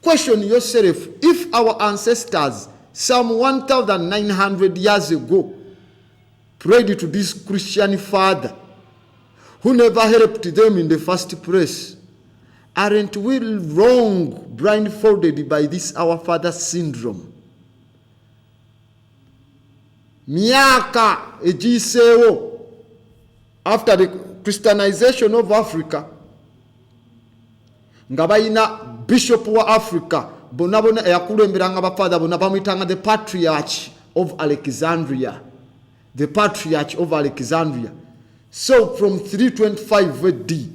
Question yourself, if our ancestors some 1,900 years ago prayed to this Christian father who never helped them in the first place, aren't we wrong, blindfolded by this our father syndrome? Miaka ejisewo after the Christianization of Africa nga bayina bishop wa Africa bonabona eyakulemberanga abafather bona bamuyitanga the patriarch of Alexandria. The patriarch of Alexandria. So from 325 AD,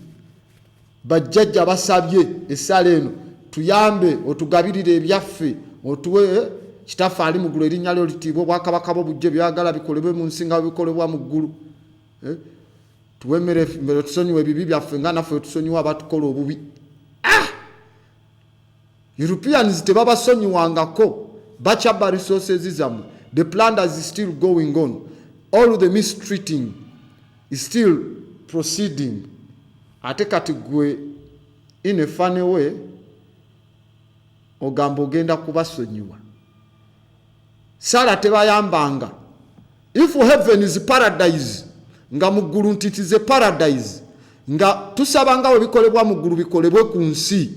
bajjajja basabye essala eno tuyambe otugabirire ebyaffe otuwe kitaffe ali mu ggulu erinnya lyo litiibwa obwakabaka bw'obujje byagala bikolebwe mu nsi nga bikolebwa mu ggulu. Tuwe emmere tusonyiwe ebibi byaffe nga naffe tusonyiwa abatukola obubi. Europeans tebabasonyiwangako bakyabba resources zammwe. The plunder is still going on. All the mistreating is still proceeding. Ate kati gwe in a funny way ogamba ogenda kubasonyiwa. Sara tebayambanga. If heaven is paradise, nga muggulu nti it is a paradise, nga tusabanga we bikolebwa muggulu bikolebwe ku nsi,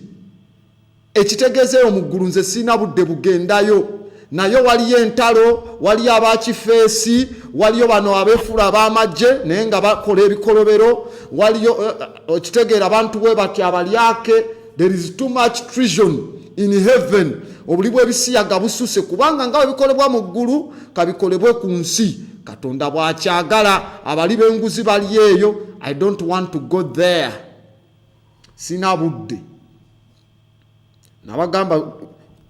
ekitegezeeyo muggulu nze sina budde bugendayo. Nayo waliyo entalo, waliyo abakifeesi, waliyo bano abeefula ab'amagye naye nga bakola ebikolobero, waliyo okitegeera abantu bwe batya abalyake. There is too much treason in heaven. Obuli bw'ebisiyaga bususe kubanga nga bikolebwa mu ggulu kabikolebwe ku nsi. Katonda bw'akyagala abali b'enguzi bali eyo. I don't want to go there. Sina budde. Nabagamba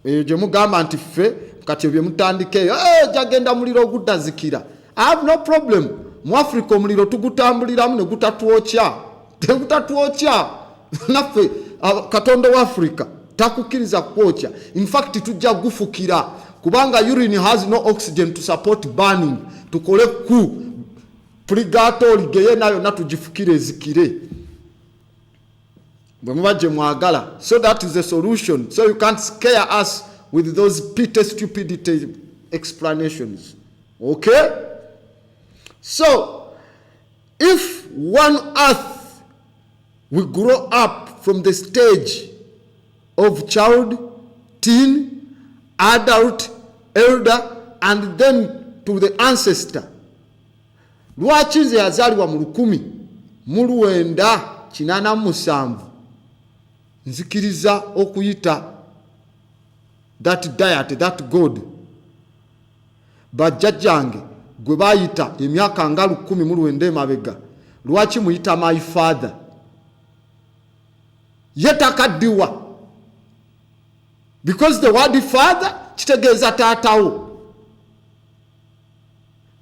gye mugamba nti ffe kati bye mutandikeeyo jagenda muliro ogudazikira. I have no problem. Mu Africa omuliro tugutambuliramu ne gutatwokya. Tegutatwokya. Naffe Katonda wa Africa takukkiriza kwokya. In fact tujja gufukira kubanga urine has no oxygen to support burning. Tukole ku purgatory geye nayo natugifukire ezikire. Bwe mubajje mwagala. So that is the solution. So you can't scare us with those petty stupidity explanations. Okay? So, if one earth will grow up from the stage of child, teen, adult, elder, and then to the ancestor, lwaki nze yazaalibwa mu 1987 nzikiriza okuyita that diet, that God bajjajjange gwe bayita emyaka nga 19 emabega, lwaki muyita my father? Ye takaddiwa. Because the word father kitegeeza taatawo.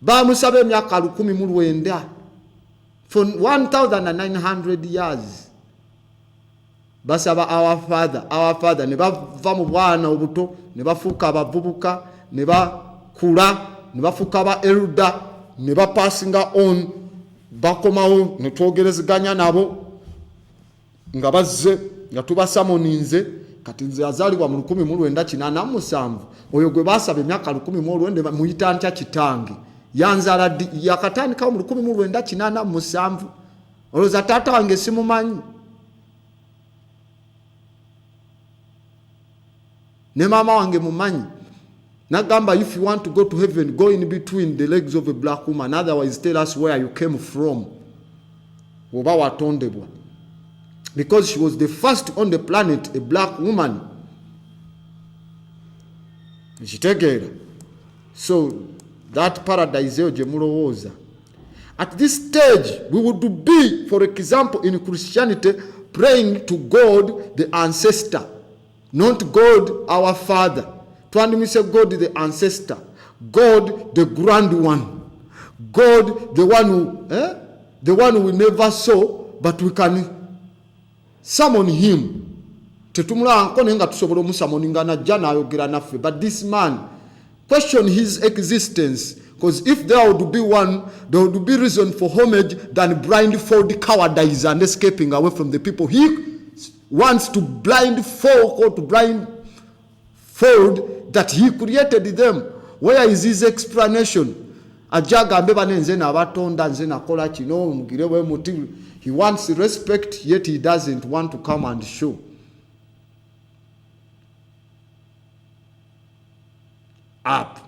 Bamusaba emyaka 19 for 1900 years. Basaba our father ne bava mu bwana obuto ne bafuuka abavubuka ne bakula ne bafuuka ba elder ne bapassinga on bakomawo ne twogerezeganya nabo nga bazze nga tubasamoninze. Kati nze yazaalibwa mu 1987 oyo gwe basaba emyaka 19 muyita ntya kitange yanzala yakatandikawo mu 1987 olowooza taata wange simumanyi. Ne mama wange mumanyi. Nagamba if you want to go to heaven, go in between the legs of a black woman. Otherwise tell us where you came from. Oba watondebwa. Because she was the first on the planet, a black woman. Kitegeera. So that paradise eyo gye mulowooza. At this stage we would be, for example, in Christianity, praying to God the ancestor. Not God our father. Twandimise God the ancestor. God the grand one. God the one who we never saw, but we can summon him. Tetumula nkone nga tusobola omusamoninga najja n'ayogera naffe. But this man, question his existence. Because if there would be one, there would be reason for homage than blindfold cowardice and escaping away from the people. He wants to blindfold or to blindfold that he created them. Where is his explanation? Ajagambe bane nze nabatonda nze nakola kino mugire we muti. He wants respect, yet he doesn't want to come and show. Up.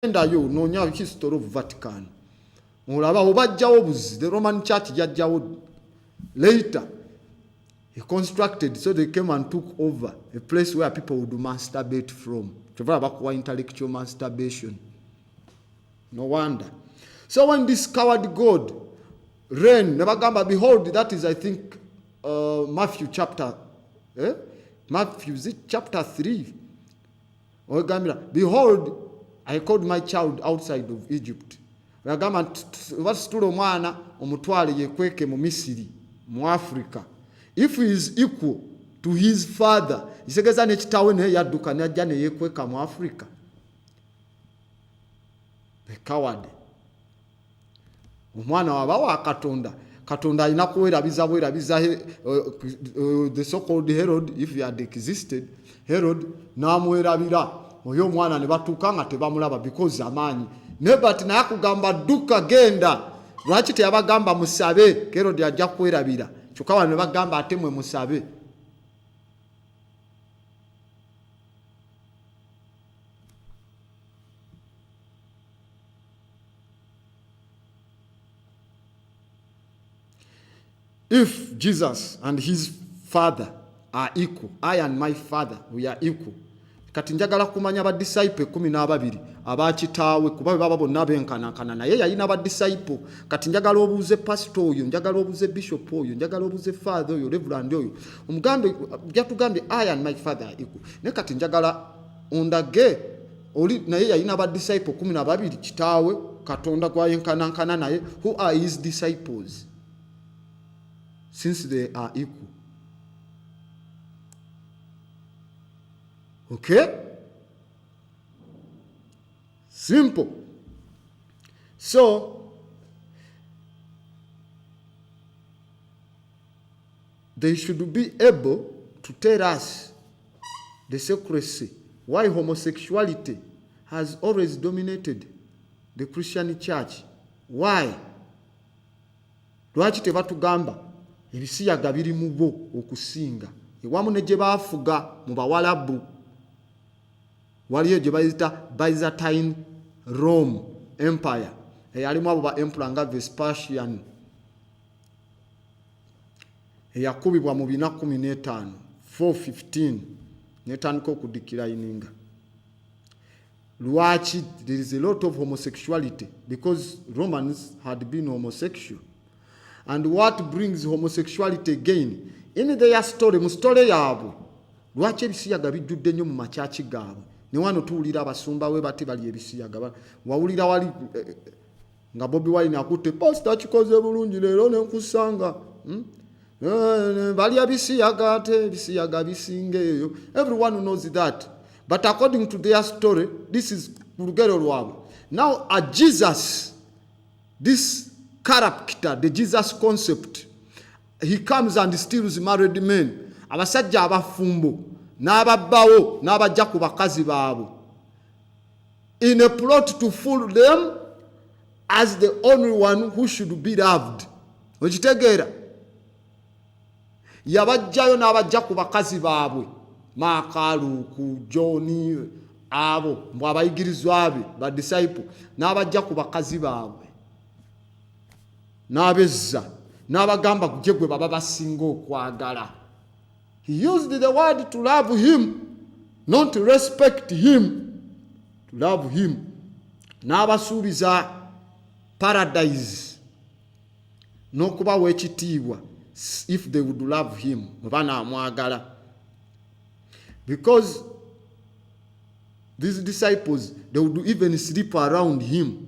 endayo noonya history of Vatican olaba obajjawo obuzi. The Roman Church jajjawo later. He constructed, so they came and took over a place where people would masturbate from. Intellectual masturbation. No wonder. So when this coward God reigned, behold, that is, I think, Matthew chapter, Matthew, is it chapter 3? Behold, I called my child outside of Egypt. Wasitula omwana omutwale yekweke mu Misiri, mu Africa. If he is equal to his father, isegeza nekitawe ne yadduka najja ne yekweka mu Africa. The coward. Omwana wabawa Katonda. Katonda alina kuwerabiza the so-called Herod, if he had existed, Herod n'amuwerabira. Oyo omwana ne batuuka nga tebamulaba because amaanyi. Nebati naye akugamba dduka genda. Lwaki teyabagamba musabe? Herod ajja kwerabira. Kyokka wano ne bagamba ate mwe musabe. If Jesus and his father are equal, I and my father, we are equal. Kati njagala kumanya ba disciple 12 abakitaawe kuba baba bonna benkanakana naye yalina ba disciple. Kati njagala obuuze pastor oyo, njagala obuuze bishop oyo, njagala obuuze father oyo, reverend oyo. Omugambe yatugambye I and my father are equal. Ne kati njagala ondage oli naye yalina ba disciple 12 kitaawe Katonda gwayenkanakana naye. Who are his disciples? Since they are equal. Okay? Simple. So, they should be able to tell us the secrecy why homosexuality has always dominated the Christian church. Why? Lwaki tebatugamba ebisiyaga biri mu bo okusinga ewamu ne gye baafuga mu Bawalabu waliyo gye bayita Byzantine Rome Empire eyalimu abo ba emperor nga Vespasian eyakubibwa mu 415 415 netandika okudikirayininga. Lwaki? There is a lot of homosexuality because Romans had been homosexual. And what brings homosexuality again? In their story, mu story yaabwe, lwaki ebisiyaga bijjudde nnyo mu makyaki gaabwe? Ne wano tuwulira abasumba we bati bali ebisiyaga. Wawulira wali nga Bobi Wine akutte pastor kikoze bulungi leero ne nkusanga. Bali ebisiyaga ate ebisiyaga bisinga eyo. Everyone knows that. But according to their story, this is lugero lwabwe. Now at Jesus, this character, the Jesus concept, he comes and steals married men. Abasajja abafumbo n'ababbawo n'abajja ku bakazi baabwe in a plot to fool them as the only one who should be loved. Okitegeera? Yabajjayo n'abajja ku bakazi baabwe Makalu, ku Johnny, abo mbw abayigirizwa be ba disciple n'abajja ku bakazi baabwe n'abezza n'abagamba gye gwe baba basinga okwagala. He used the word to love him, not to respect him, to love him. N'abasuubiza paradise n'okubawa ekitiibwa if they would love him, bwe banaamwagala. Because these disciples, they would even sleep around him.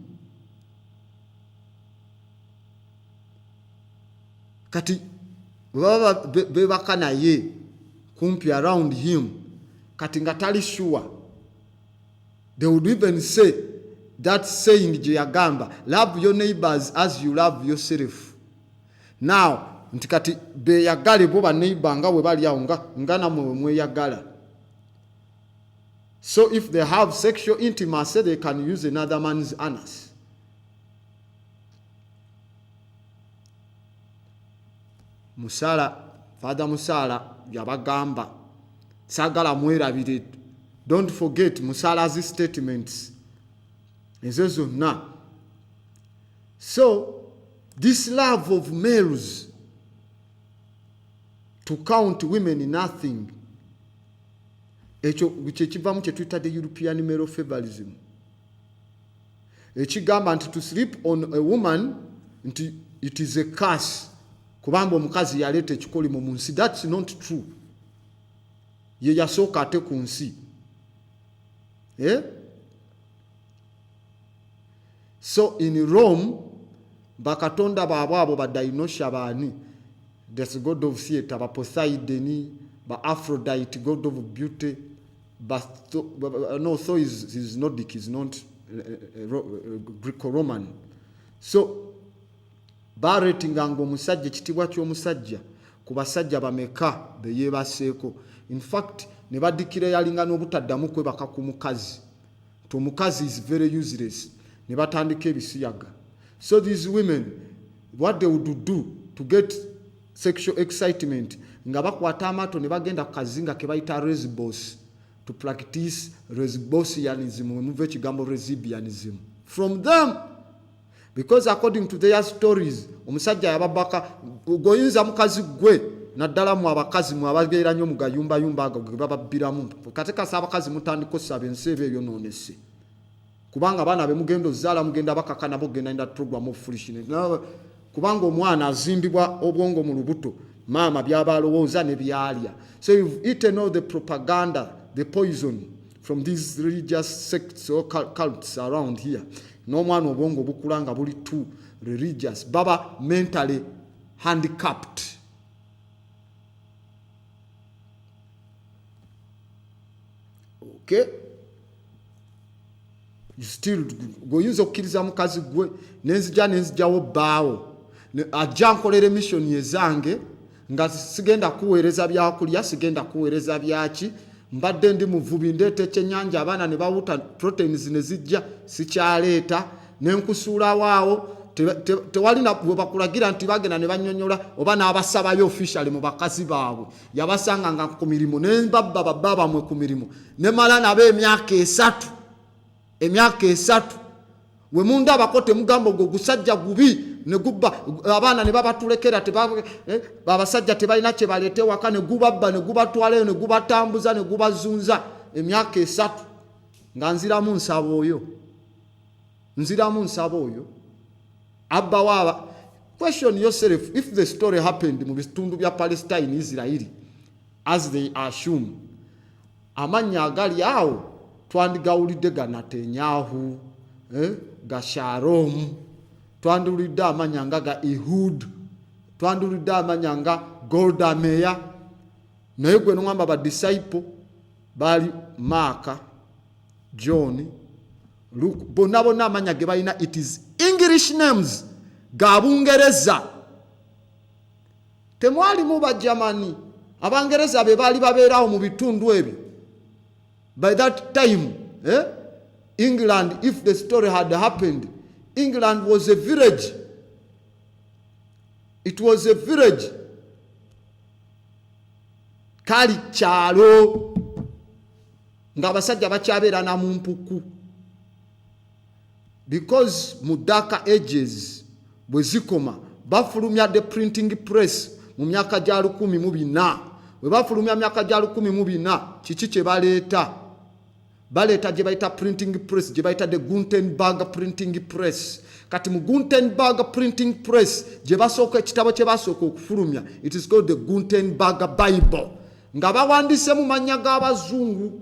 Kati baba bebaka naye kumpi around him, kati nga tali sure, they would even say that saying je yagamba, love your neighbors as you love yourself. Now nti kati beyagale bo ba neighbor nga we bali awo nga namwe mweyagala. So if they have sexual intimacy, they can use another man's anus. Musala, Father Musala, yabagamba, sagala mwerabire. Don't forget Musala's statements. ezo zonna. So this love of males to count women nothing, ekyo kyekivamu kye tuyita the European male favorism. Ekigamba nti to sleep on a woman nti it is a curse, kubanga omukazi yaleeta ekikolimo mu nsi. That's not true. Ye yasooka ate ku nsi. So in Rome, bakatonda baabwe abo badayinosha baani, there's god of theatre, ba Poseidon, ba Aphrodite, god of beauty, no, so is Nordic, is not Greco-Roman. So baretinganga omusajja ekitibwa ky'omusajja ku basajja bameka beyeebaseeko. In fact ne badikira yalinga n'obutaddamu kwebaka ku mukazi, to omukazi is very useless, ne batandika ebisiyaga. So these women, what they would do to get sexual excitement, nga bakwata amato ne bagenda ku kazinga ke bayita lesbos, to practice lesbosianism, muve ekigambo lesbianism from them. Because according to their stories, omusajja yababaka goyinza mukazi gwe naddala mu abakazi mu ababeera nnyo mu gayumbayumba ago ge bababbiramu. Kateka abakazi mutandika osaba ensi eba eyonoonese, kubanga abaana be mugenda ozaala mugenda bakaka nabo genda inda program of foolishness. Kubanga omwana azimbibwa obwongo mu lubuto, maama byaba alowooza ne byalya. So you've eaten all the propaganda, the poison from these religious sects or cults around here. N'omwana obwongo bukula nga buli too religious, baba mentally handicapped. Okay? You still goyinza okkiriza mukazi gwe nenzijjawo bbaawo ajja nkolere mission ezange nga sigenda kuweereza byakulya, sigenda kuweereza byaki, mbadde ndi muvubi ndeeta ekyennyanja abaana ne bawuta proteins ne zijja sikyaleeta nenkusuulawo awo. Tewalina bwe bakulagira nti bagenda ne bannyonnyola oba n'abasabayo officially mu bakazi baabwe, yabasanga nga ku mirimu nembabba babba bamwe ku mirimu nemala nabo emyaka esatu we mundabako temugamba ogwo gusajja gubi ne gubba abaana ne babatulekera abasajja tebalina kye baleete waka ne gubabba ne gubatwaleyo ne gubatambuza ne gubazunza emyaka 3 nga nziramu nsaba oyo abba waba. Question yourself, if the story happened mu bitundu bya Palestine, Israeli, as they assume, amanya agali awo twandigawulidde ga Netanyahu, ga Sharon, twandulidde amanya nga ga Ehud, twandulidde amanya nga Golda Meir, naye gwe n'ongamba ba disciple bali Mark, John, Luke, bonna amanya ge balina it is English names ga Bungereza. Temwalimu ba Germany, Abangereza be bali babeerawo mu bitundu ebyo. By that time, England, if the story had happened, England was a village. It was a village. Kali kyalo nga abasajja bakyabeera na mu mpuku. Because Mudaka ages bwe zikoma bafulumya the printing press mu myaka gya 1400. We bafulumya myaka gya 1400 kiki kye baleeta gye bayita printing press, gye bayita the Gutenberg printing press. Kati mu Gutenberg printing press gye basooka ekitabo kye basooka okufulumya, it is called the Gutenberg Bible, nga bawandise mu mannya g'abazungu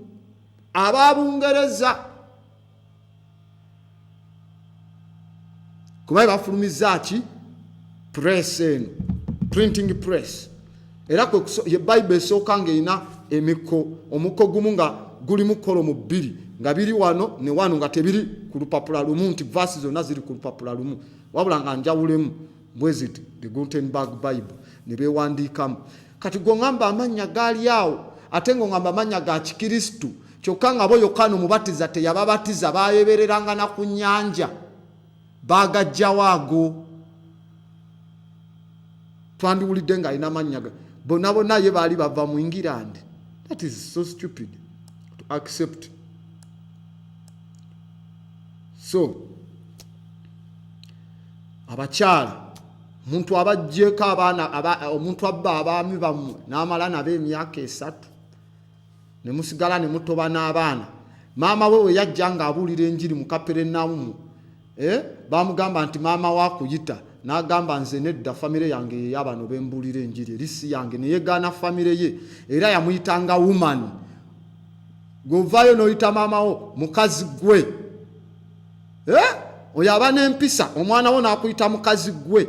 ab'Abungereza. Kuba bafulumiza ki press eno, printing press. Era ye Bible esooka ng'erina omuko gumu nga gulimu kolomu 2 nga biri wano ne wano nga tebiri ku lupapula lumu, nti verse zonna ziri ku lupapula lumu, wabula nga njawulemu bweziti the Gutenberg Bible ne beewandiikamu. Kati gongamba amanya gaali awo ate ngongamba amanya ga Kikristu, kyokka nga bo Yokaana Omubatiza teyababatiza, bayebereranga na ku nnyanja bagajjawaago. Twandiwulidde nga alina amannya bonna ye baali bava mu England. That is so stupid to accept. So abakyala omuntu abajjeko abaana omuntu abba abaami bammwe n'amala nabo emyaka 3 ne musigala ne mutoba n'abaana maama we yajja ng'abuulira enjiri mu Kaperinaumu bamugamba nti maama wakuyita n'agamba nze nedda famire yange y'abano bembuulira enjiri erisi yange ne yegaana famire ye era yamuyitanga woman govaayo n'oyita maama wo mukazi gwe oyo aba n'empisa omwana wo n'akuyita mukazi gwe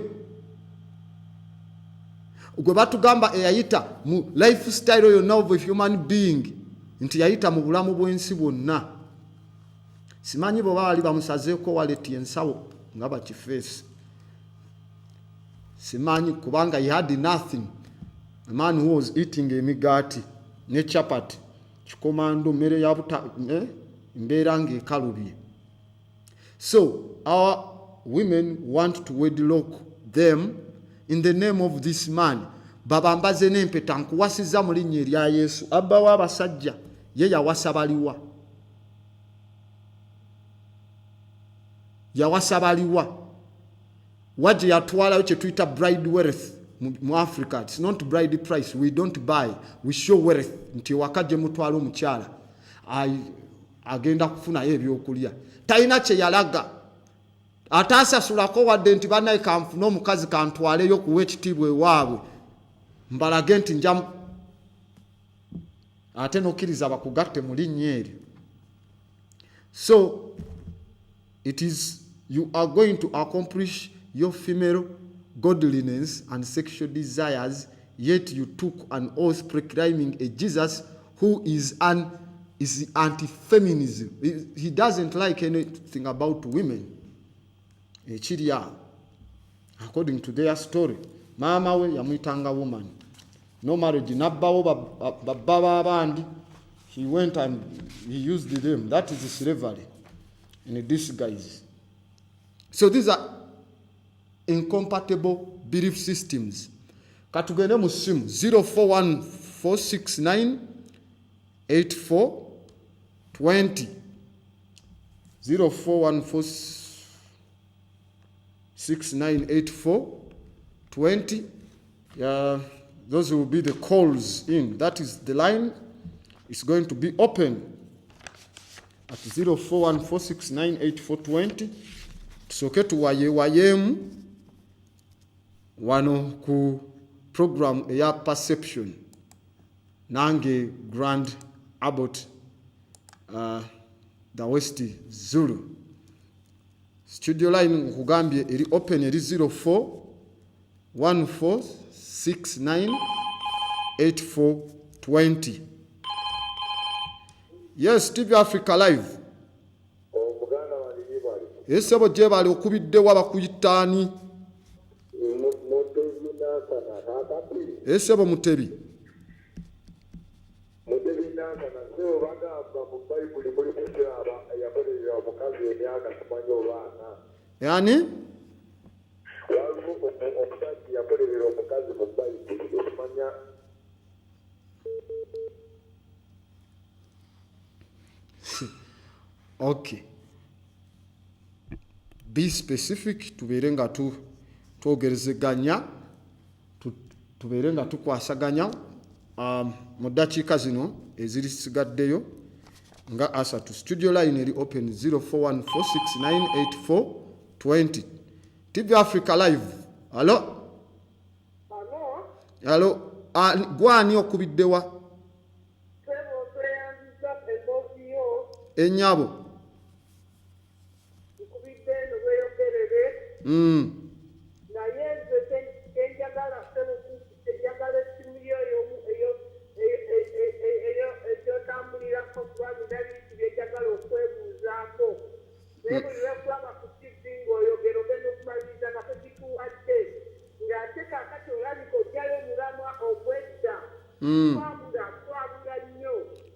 gwe batugamba eyayita mu lifestyle yonna of a human being nti yayita mu bulamu bw'ensi bwonna simanyi bwe baali bamusazeeko waleti ensawo nga bakifeesi simanyi kubanga he had nothing. A man who was eating emigaati ne chapati kikomando mmere ya mbeera ng'ekalubye. So our women want to wedlock them in the name of this man. Babambaze n'empeta nkuwasiza mu linnya erya Yesu. Abba w'abasajja ye yawasa baliwa. Yawasa baliwa. Wajje yatwalayo kye tuyita bride wealth mu Africa. It's not bride price. We don't buy. We show wealth. Nti wakaje mutwala omukyala agenda kufunayo ebyokulya. Talina kye yalaga. Atasasulako wadde nti bannaye kanfuna omukazi kantwaleyo kuwa ekitiibwa ewaabwe mbalage nti njamu ate nokkiriza bakugatte mu linnya eryo. So it is you are going to accomplish your female godliness and sexual desires, yet you took an oath proclaiming a Jesus who is anti-feminism. He doesn't like anything about women. Ekiria, according to their story, mama we yamuyitanga woman. No marriage, nabbawo babba babandi. He went and he used them. That is slavery in disguise. So these are incompatible belief systems. Katugende mu simu 0414698420 0414698420. Those will be the calls in. That is the line. It's going to be open at 0414698420. Tusoke tuwayemu wano ku program eya perception nange Grand Abbott the West Zulu. Studio line nkugambye eri open eri 0414698420. Yes, TV Africa Live. Esebo je bali okubiddewo abakuyitaani. Esebo Mutebi. Yani? Okay. Be specific tuberenga twogerezeganya tuberenga tukwasaganya mu dakiika zino ezirisigaddeyo nga asatu. Studio line eri open 0414698420. TV Africa Live. Hello? Hello? Gwani okubiddewa? Enyabo.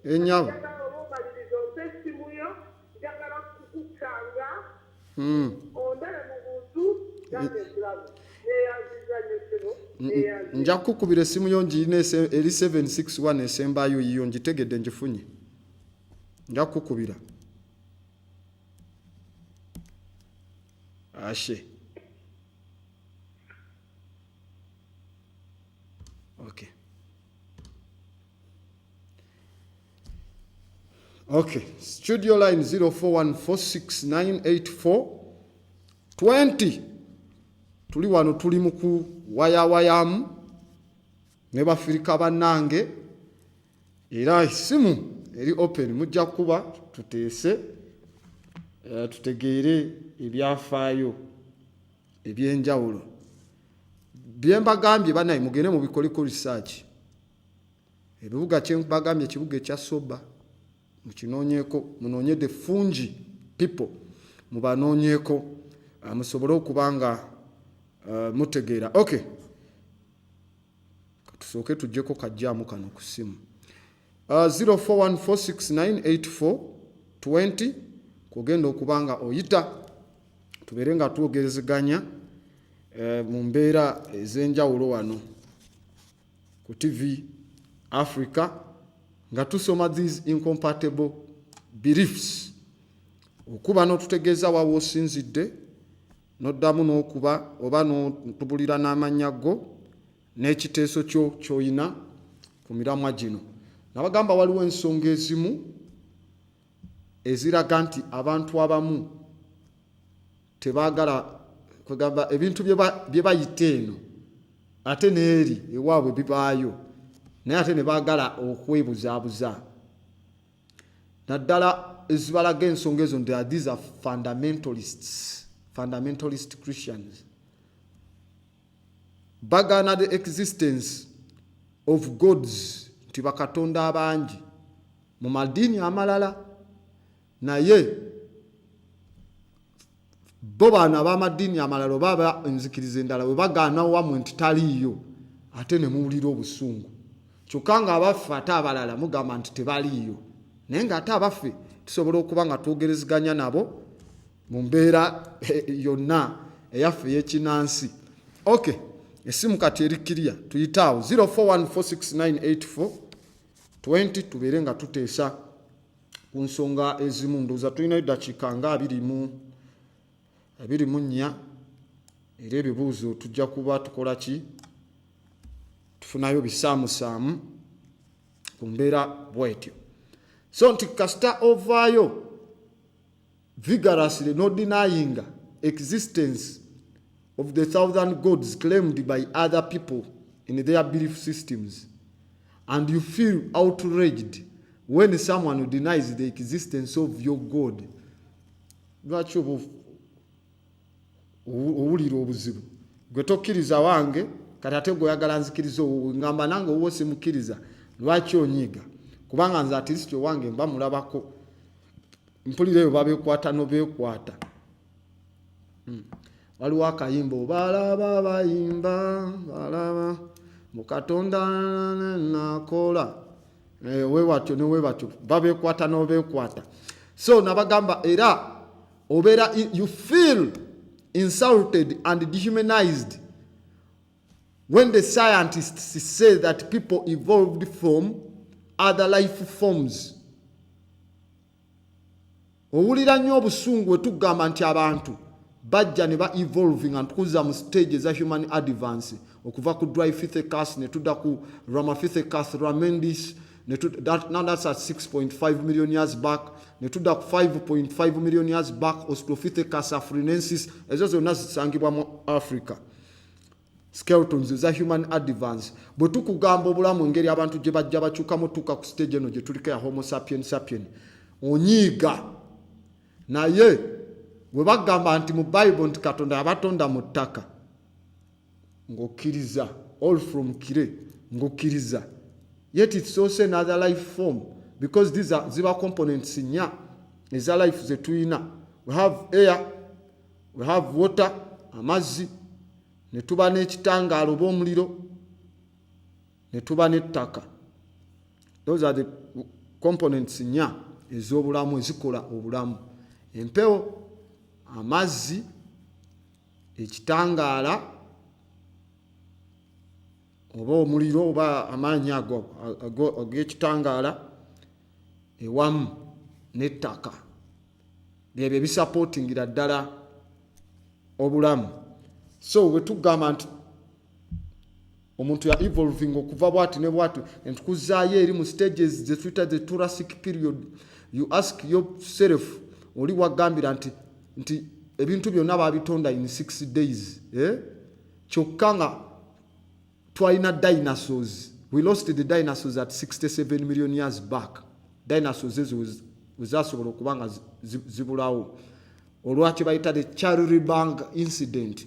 Enyabo. Nja kukubira esimu yo njine eri 761 esembayo yiyo njitegedde njifunye. Nja kukubira. ashe. Okay. Okay, studio line 0414698420. Tuli wano tuli muku wayawayamu ne bafirika bannange era isimu eri open mujja kuba tuteese tutegeere ebyafaayo ebyenjawulo byembagambye banaye mugende mu bikoliko research ebibuga kyembagambye ekibuga ekya Soba mukinoonyeeko munoonye the Fungi people mubanoonyeeko musobole okubanga mutegeera. Okay, tusooke tujjeko kajjaamu kano ku ssimu 0414698420 kugenda okubanga oyita tubeere nga twogerezeganya mu mbeera ez'enjawulo wano ku TV Africa nga tusoma these incompatible beliefs okuba n'otutegeeza wawo osinzidde n'oddamu n'okuba oba n'otubulira n'amannya go n'ekiteeso kyo ky'oyina ku miramwa gino. Nabagamba waliwo ensonga ezimu eziraga nti abantu abamu tebaagala kugamba ebintu bye bayita eno ate n'eri ewaabwe bibaayo naye ate ne baagala okwebuzaabuza. Naddala ezibalaga ensonga ezo nti these are fundamentalist Christians. Bagana the existence of gods nti bakatonda abangi mu madini amalala naye bo baana b'amadini amalala baba enzikiriza endala bwe bagaana wamwe nti taliiyo ate ne muwulira obusungu kyokka nga abaffe ate abalala mugamba nti tebaliiyo naye nga ate abaffe tusobola okuba nga twogerezeganya nabo mu mbeera yonna eyaffe ey'ekinansi. Okay, esimu kati erikiriya tuyitaawo 0414698420 tubeere nga tuteesa ku nsonga ezimu. Ndowooza tulina eddakiika nga 24 era ebibuuzo tujja kuba tukola ki tufunayo bisaamusaamu ku mbeera bwetyo. So nti kasita ovaayo vigorously not denying existence of the 1,000 gods claimed by other people in their belief systems, and you feel outraged when someone denies the existence of your God. Lwaki owulira obuzibu gwe tokkiriza wange kati ate gweoyagala nzikiriza ngamba nange owuwo simukkiriza lwaki onyiga kubanga nze atirisityo wange mba mulabako mpulireyo babeekwata nobeekwata. Waliwo akayimba balaba bayimba balaba mukatonda nakola wewatyo newewatyo babeekwata nobeekwata. So nabagamba era obeera you feel insulted and dehumanized when the scientists say that people evolved from other life forms. Owulira nnyo obusungu bwe tugamba nti abantu bajja ne ba evolving and tukuza mu stage za human advance okuva ku Dryopithecus ne tudda ku Ramapithecus ramendis now that's at 6.5 million years back ne tudda ku 5.5 million years back Australopithecus afarensis ezo zonna zisangibwa mu Africa skeletons za human advance. Bwe tukugamba obulamu engeri abantu gye bajja bakyukamu tuka ku stage eno gye tuliko ya homo sapiens onyiiga naye bwe bagamba nti mu Bible nti Katonda abatonda mu ttaka ng'okkiriza all from kire ng'okkiriza yet it's also another life form because these are ziba components nya eza life ze tuyina. We have air, we have water amazzi ne tuba n'ekitangaalo oba omuliro ne tuba n'ettaka. Those are the components nya ez'obulamu ezikola obulamu: empewo, amazzi, ekitangaala oba omuliro oba amaanyi ag'ekitangaala ewamu n'ettaka byebyo ebisapootingira ddala obulamu. So bwe tugamba nti omuntu ya evolving okuva bwati ne bwati entukuzaayo eri mu stages ze twita the Jurassic period. You ask yourself, oli wagambira nti ebintu byonna babitonda in 6 days. Kyokka nga twalina dinosaurs. We lost the dinosaurs at 67 million years back. Dinosaurs ezo wezasobola okuba nga zibulawo. Olwaki bayita the Charlie-Bang incident.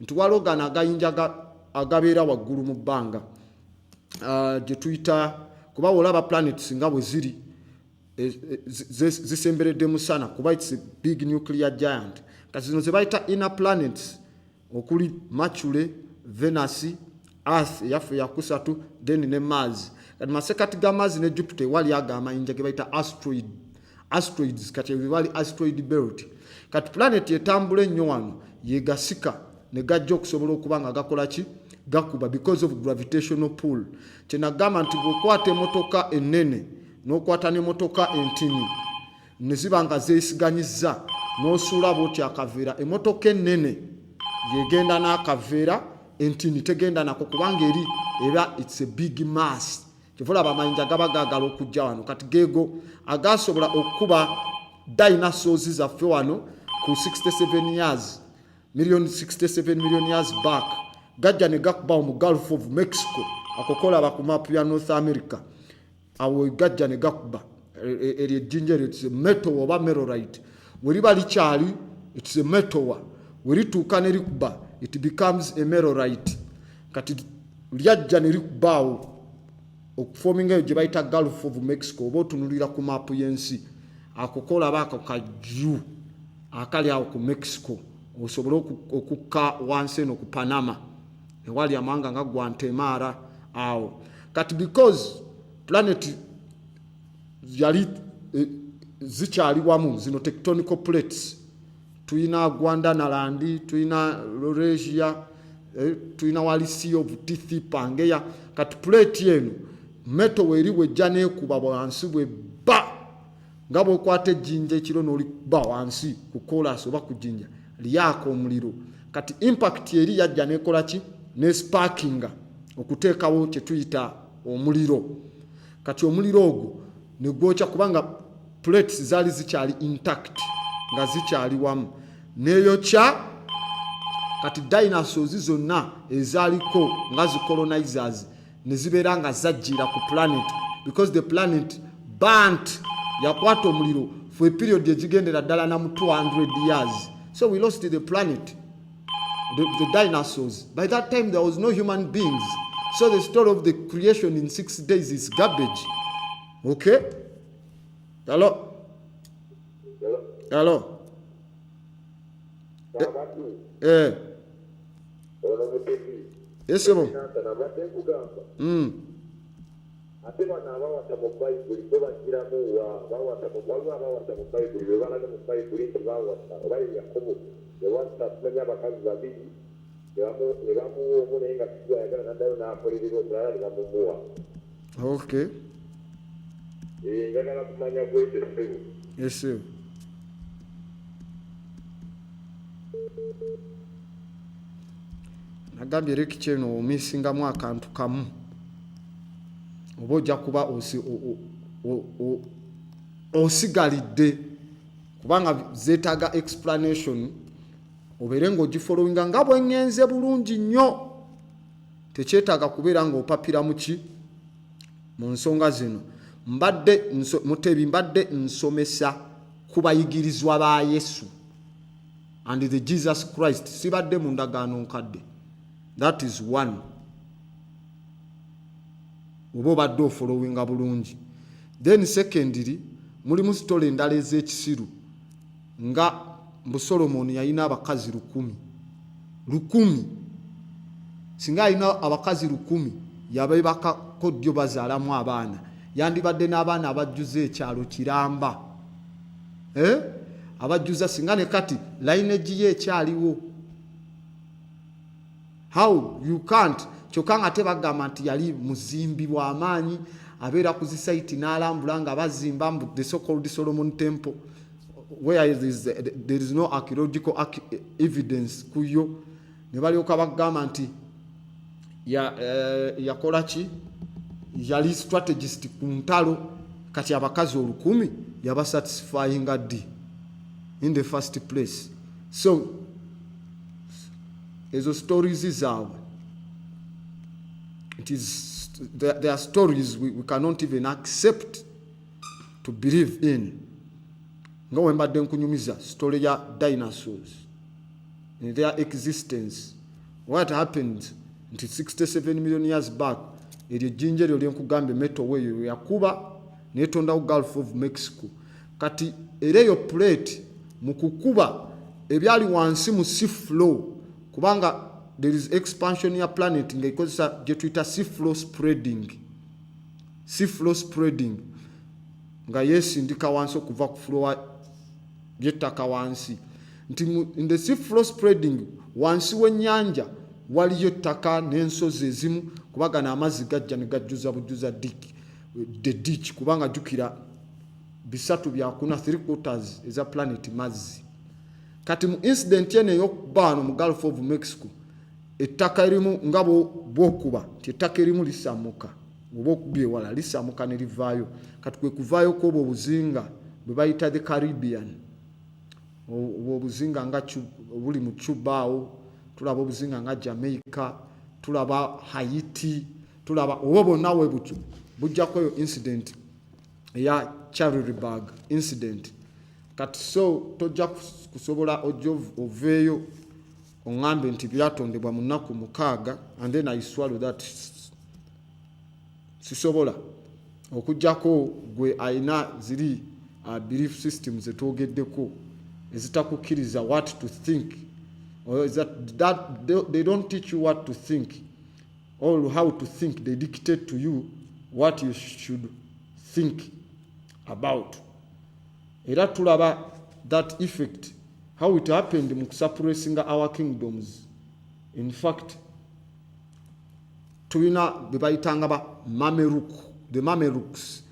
Nti walogana agayinja agabeera waggulu mu bbanga gye tuyita kuba olaba planets nga bwe ziri zisemberedde musana kuba it's a big nuclear giant. Kati zino ze bayita inner planets okuli Mercury, Venus, Earth yaffe yakusatu then ne Mars. Kati masekati ga Mars ne Jupiter wali aga amayinja ge bayita asteroids kati wali asteroid belt. Kati planet etambula ennyo wano yegasika ne gajja okusobola okuba nga gakola ki gakuba because of gravitational pull. Kyenagamba nti bw'okwata emmotoka ennene n'okwata n'emmotoka entini ne ziba nga zeesiganyiza n'osuula bw'oti akaveera, emmotoka ennene yegenda n'akaveera, entini tegenda nako kubanga eri era it's a big mass. Kyevula abamayinja gaba gaagala okujja wano kati geego agasobola okuba dinosaurs zaffe wano ku 67 million years back. Gajja ne gakubawo mu Gulf of Mexico akokola ku map ya North America. Awo gajja ne gakuba eri ejjinja it's a metal oba meteorite. Weriba likyali it's a meteor. Werituuka ne likuba it becomes a meteorite. Kati lyajja ne likubawo okuforminga eyo gye bayita Gulf of Mexico oba otunulira ku map y'ensi akokola baako kajju akali awo ku Mexico osobola okukka wansi eno ku Panama ewali amawanga nga Guatemala awo. Kati because planet yali zikyali wamu zino tectonical plates, tuyina Guadalajara, tuyina Laurasia, tuyina wali Sea of Teeth Pangaea. Kati plate eno metal weri wejja neekuba wansi bwe ba nga bw'okwata ejjinja ekiro n'olikuba wansi ku kolasi oba ku jjinja lyako omuliro. Kati impact eri yajja nekola ki ne sparkinga okuteekawo kye tuyita omuliro. Kati omuliro ogwo ne gwokya kubanga plates zaali zikyali intact nga zikyali wamu neeyokya. Kati dinosaurs zonna ezaaliko nga zi colonizers ne zibeera nga zajjira ku planet because the planet burnt yakwata omuliro for a period egigendera ddala na mu 200 years. So we lost the planet, the dinosaurs. By that time there was no human beings. So the story of the creation in 6 days is garbage. Okay? Hello? Hello? Yes, sir. Ate bana abawata mu Bayibuli bo bagiramu bawata mu Bayibuli be balaga mu Bayibuli nti bawata oba Yakobo yawata tumenya abakazi babiri ne bamuwa omu naye nga tugayagala naddayo n'akolerera omulala ne bamumuwa. Okay. Njagala kumanya gwete ssebo. Yes, sir. Nagambye reki kyeno omisingamu akantu kamu oba ojja kuba osigalidde kubanga zeetaaga explanation obeere ng'ogifollowinga nga bwengenze bulungi nnyo. Tekyetaaga kubeera ng'opapira muki mu nsonga zino. Mutebi mbadde nsomesa ku bayigirizwa ba Yesu and the Jesus Christ, sibadde mu ndagaano nkadde. That is one. Oba obadde ofollowinga bulungi. Then secondly, mulimu story endala ez'ekisiru nga mbu Solomon yalina abakazi 1,000. Singa alina abakazi 1,000 yabeebakako ddyo bazaalamu abaana, yandibadde n'abaana abajjuza ekyalo kiramba. Abajjuza singa ne kati lineage ye ekyaliwo. How you can't kyokka nga tebagamba nti yali muzimbi w'amaanyi abeera ku zisaiti n'alambula nga bazimba the so-called Solomon Temple. where there is no archaeological evidence kuyo ne balyoka bagamba nti yakola ki yali strategist ku ntalo kati abakazi 10 yaba satisfying ddi in the first place. So ezo stories zaabwe, it is there are stories we cannot even accept to believe in. Nga wembadde nkunyumiza story ya dinosaurs in their existence. What happened nti 67 million years back eryo jinja lyo lyenkugambe metal weyo yakuba netonda ku Gulf of Mexico. Kati ereyo plate mukukuba ebyali wansi mu sea flow kubanga there is expansion ya planet nga ikozesa je tuita sea flow spreading nga yesindika wansi okuva ku flow yettaka wansi nti in the sea flow spreading wansi w'ennyanja waliyo ettaka n'ensozi ezimu kubagana amazzi gajja ne gajjuza bujjuza the ditch kubanga jukira bisatu byakuna 3/4 eza planet mazzi. Kati mu incident yene y'okubano mu Gulf of Mexico ettaka erimu ngabo bwokuba ettaka erimu lisamuka oba okubye wala lisamuka ne livaayo kati kwe kuvaayo ko obuzinga bwe bayita the Caribbean obuzinga nga buli mu Cubao, tulaba obuzinga nga Jamaica, tulaba Haiti, tulaba obo nawe butu bujja ko incident ya Cherrysburg incident. Kati so tojja kusobola oveyo ongambe nti byatondebwa mu nnaku 6 and then I swallow that. Sisobola okujjako gwe aina ziri belief systems etogeddeko ezitakukiriza what to think, or is that they don't teach you what to think or how to think, they dictate to you what you should think about. Era tulaba that effect how it happened mu suppressing our kingdoms. In fact tulina bebayitanga ba Mameluke, the Mamelukes,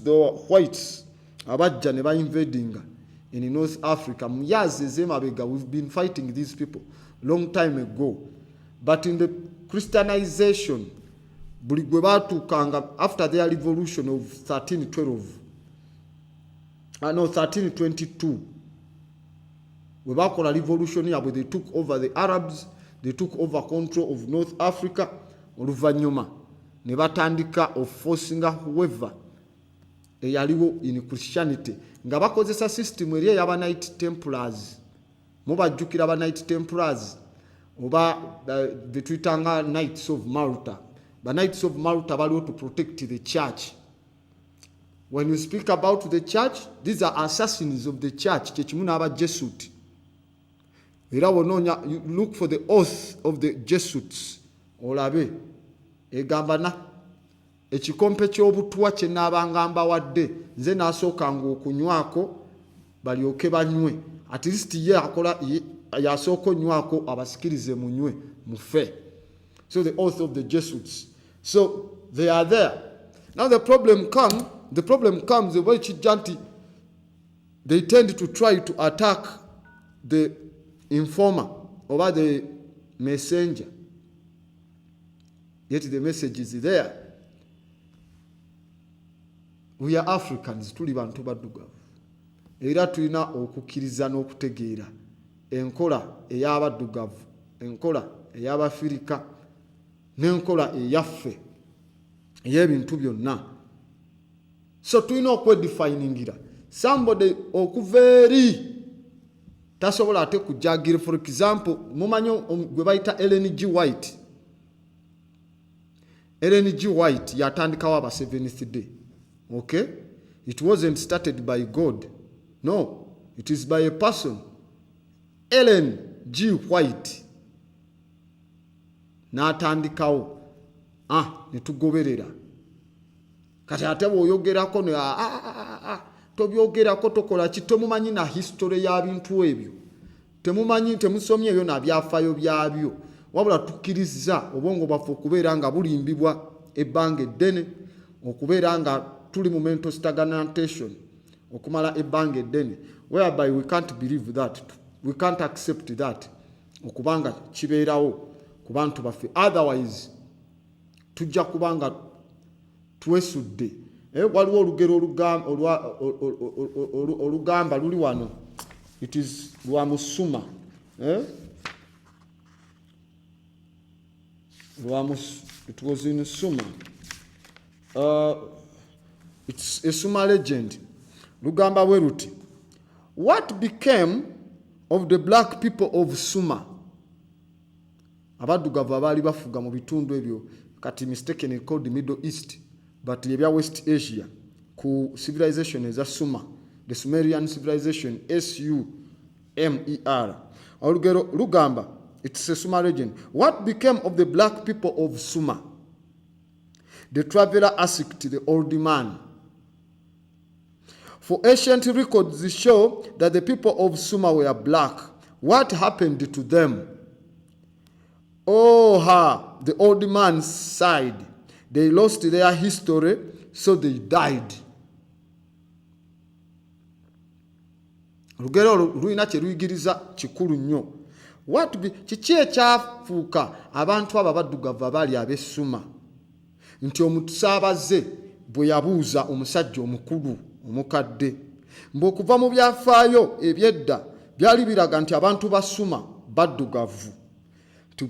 the whites abajja ne ba invading in North Africa myazi ezemabega. We've been fighting these people long time ago, but in the Christianization buli gwe batukanga after their revolution of 1322 we bakola revolution yabwe, they took over the Arabs, they took over control of North Africa. Oluvanyuma ne batandika of forcing whoever eyaliwo in Christianity nga bakozesa system eri y'aba Knight Templars. Mubajjukira ba Knight Templars oba betwitanga Knights of Malta. Ba Knights of Malta baliwo to protect the church. When you speak about the church, these are assassins of the church. Chechimu n'aba Jesuit. Era wononya, you look for the oath of the Jesuits. Olabe egamba na ekikompe ky'obutwa kye n'abangamba wadde nze n'asookanga okunywako balyoke banywe. At least ye akola yasooka onywako abasikirize munywe mufe. So the oath of the Jesuits. So they are there. Now the problem comes the way Chijanti, they tend to try to attack the informer over the messenger. Yet the message is there. We are Africans, tuli bantu baddugavu. Era tulina okukkiriza n'okutegeera enkola ey'abaddugavu, enkola ey'Abafirika, n'enkola eyaffe ey'ebintu byonna. So tulina okwedefiningira somebody okuva eri tasobola ate kujagira. For example, mumanyo gwe bayita Ellen G. White. Ellen G. White yatandikawo aba 7th day. Okay? It wasn't started by God. No, it is by a person. Ellen G. White n'atandikawo netugoberera. Kati ate bw'oyogerako ne tobyogerako tokola ki? Temumanyi na history y'abintu ebyo, temusomye ebyo na byafaayo byabyo, wabula tukkiriza obwongo bwaffe okubeera nga bulimbibwa ebbanga eddene, okubeera nga tuli mu mental stagnation, okumala ebbanga eddene, whereby we can't believe that, we can't accept that okubanga kibeerawo ku bantu baffe, otherwise tujja kubanga twesudde. Waliwo olugero olugamba luli wano, it is lwa Musuma, it was in Suma, it's a Suma legend. Lugamba bwe luti, what became of the black people of Suma? Abaddugavu abaali bafuga mu bitundu ebyo kati mistakenly called the Middle East, but ebya West Asia, ku civilization eza Suma, the Sumerian civilization, S-U-M-E-R. Olugero lugamba, it's a Suma legend. What became of the black people of Suma? The traveler asked the old man. For ancient records show that the people of Suma were black. What happened to them? Oh, the old man sighed. They lost their history, so they died. Olugero lulina kye luyigiriza kikulu nnyo. Kiki ekyafuuka abantu abo abaddugavu abaali ab'Essuma nti omusaabaze bwe yabuuza omusajja omukulu omukadde mbu okuva mu byafaayo ebyedda byali biraga nti abantu ba Suma baddugavu.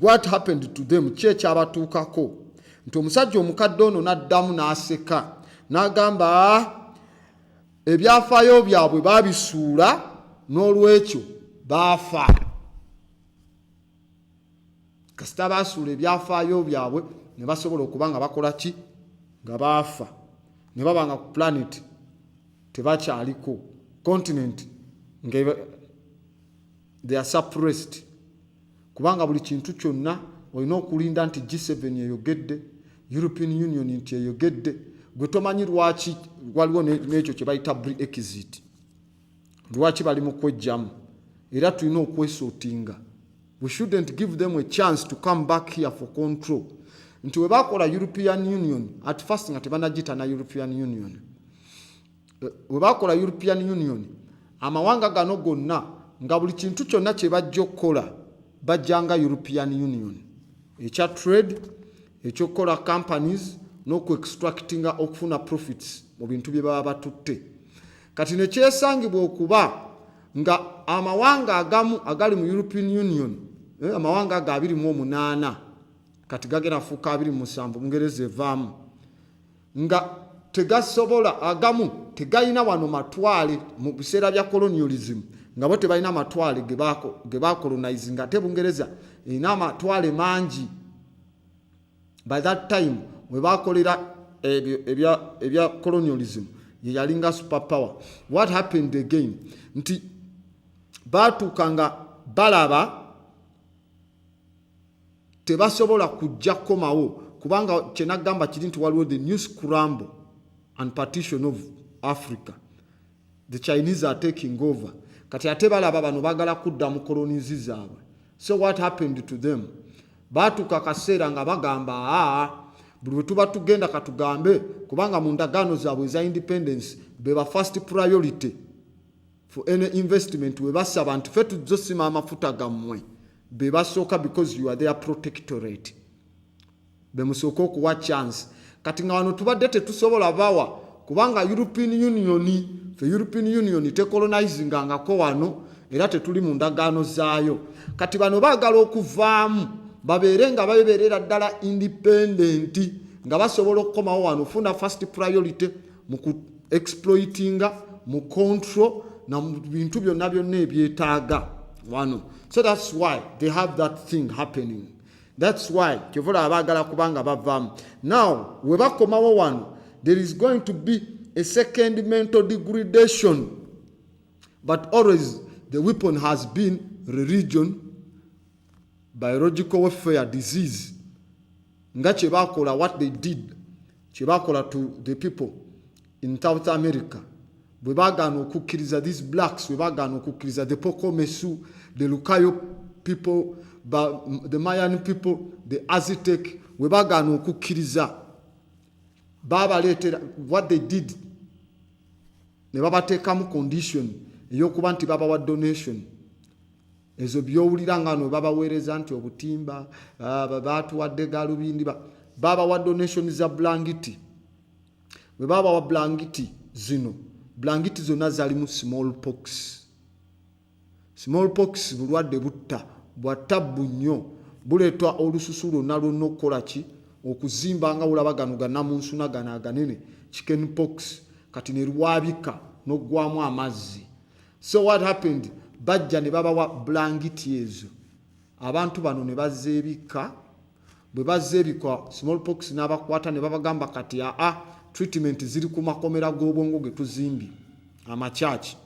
What happened to them? Kye kyabatuukako? Nti omusajja omukadde ono n'addamu n'aseka n'agamba ebyafaayo byabwe baabisuula n'olwekyo baafa. Kasita baasuula ebyafaayo byabwe ne basobola okuba nga bakola ki? Nga baafa. Ne baba nga ku planet tebakyaliko, continent nga they are suppressed. Kubanga buli kintu kyonna olina okulinda nti G7 eyogedde, European Union nti eyogedde, gwe tomanyi lwaki waliwo n'ekyo kye bayita Brexit. Lwaki bali mu kwejjamu, era tulina okwesootinga. We shouldn't give them a chance to come back here for control. Nti we bakola European Union, at first nga tebanagita na European Union. We bakola European Union, amawanga gano gonna nga buli kintu kyonna kye bajja okukola bajjanga European Union. Ekya trade, ekyokukola companies, n'oku-extractinga okufuna profits mu bintu bye baba batutte. Kati ne kyesangibwa okuba nga amawanga agamu agali mu European Union, amawanga aga 28 kati gagenda fuuka 27 Bungereza evaamu, nga tegasobola agamu tegayina wano matwale mu biseera bya colonialism, nga bo tebalina matwale ge bacolonize, nga te Bungereza erina amatwale mangi. By that time we bakolera ebya colonialism ye yalinga superpower. What happened again? Nti batuukanga balaba tebasobola kujja komawo, kubanga kyenagamba kiri nti waliwo the new scramble and partition of Africa. The Chinese are taking over. Kati ate balaba bano bagala kudda mu kolonizi zaabwe. So what happened to them? Batuuka kaseera nga bagamba buli bwe tuba tugenda katugambe, kubanga mu ndagaano zaabwe za independence beba first priority for any investment. We basaba nti ffe tuzosima amafuta gammwe be basooka, because you are their protectorate. Be musooka okuwa chance. Kati nga wano tubadde tetusobola bawa, kubanga European Union tecolonizingangako wano era tetuli mu ndagaano zaayo. Kati bano baagala okuvaamu babeere nga babeerera ddala independent, nga basobola okukomawo wano funa first priority mu exploitinga, mu control na mu bintu byonna byonna ebyetaaga wano. So that's why they have that thing happening. That's why kyevula abaagala kubanga bavaamu. Now we bakomawo wano, there is going to be a second mental degradation, but always the weapon has been religion, biological warfare, disease. Nga kyebakola, what they did, kyebakola to the people in South America. Bwe bagana okukkiriza these blacks, bwe bagana okukkiriza the Pocomesu, the Lucayo people, the Mayan people, the Aztec, bwe bagana okukkiriza, babaleetera what they did. ne babateekamu condition ey'okuba nti babawa donation. Ezo byowulira nga no babaweereza nti obutimba baatuwadde galubindi babawa donation za blanketi. Bwe babawa blanketi zino, blanketi zonna zalimu smallpox. Smallpox bulwadde butta, bwattabbu nnyo, buleetwa olususu lwonna lwonna okukola ki, okuzimba nga olaba gano gannamunsuna gano aganene, chicken pox, kati ne lwabika n'oggwamu amazzi. So what happened? Bajja ne babawa blanketi ezo, abantu bano ne bazeebika. Bwe bazeebika smallpox n'abakwata ne babagamba kati treatment ziri ku makomera g'obwongo ge tuzimbye amachachi.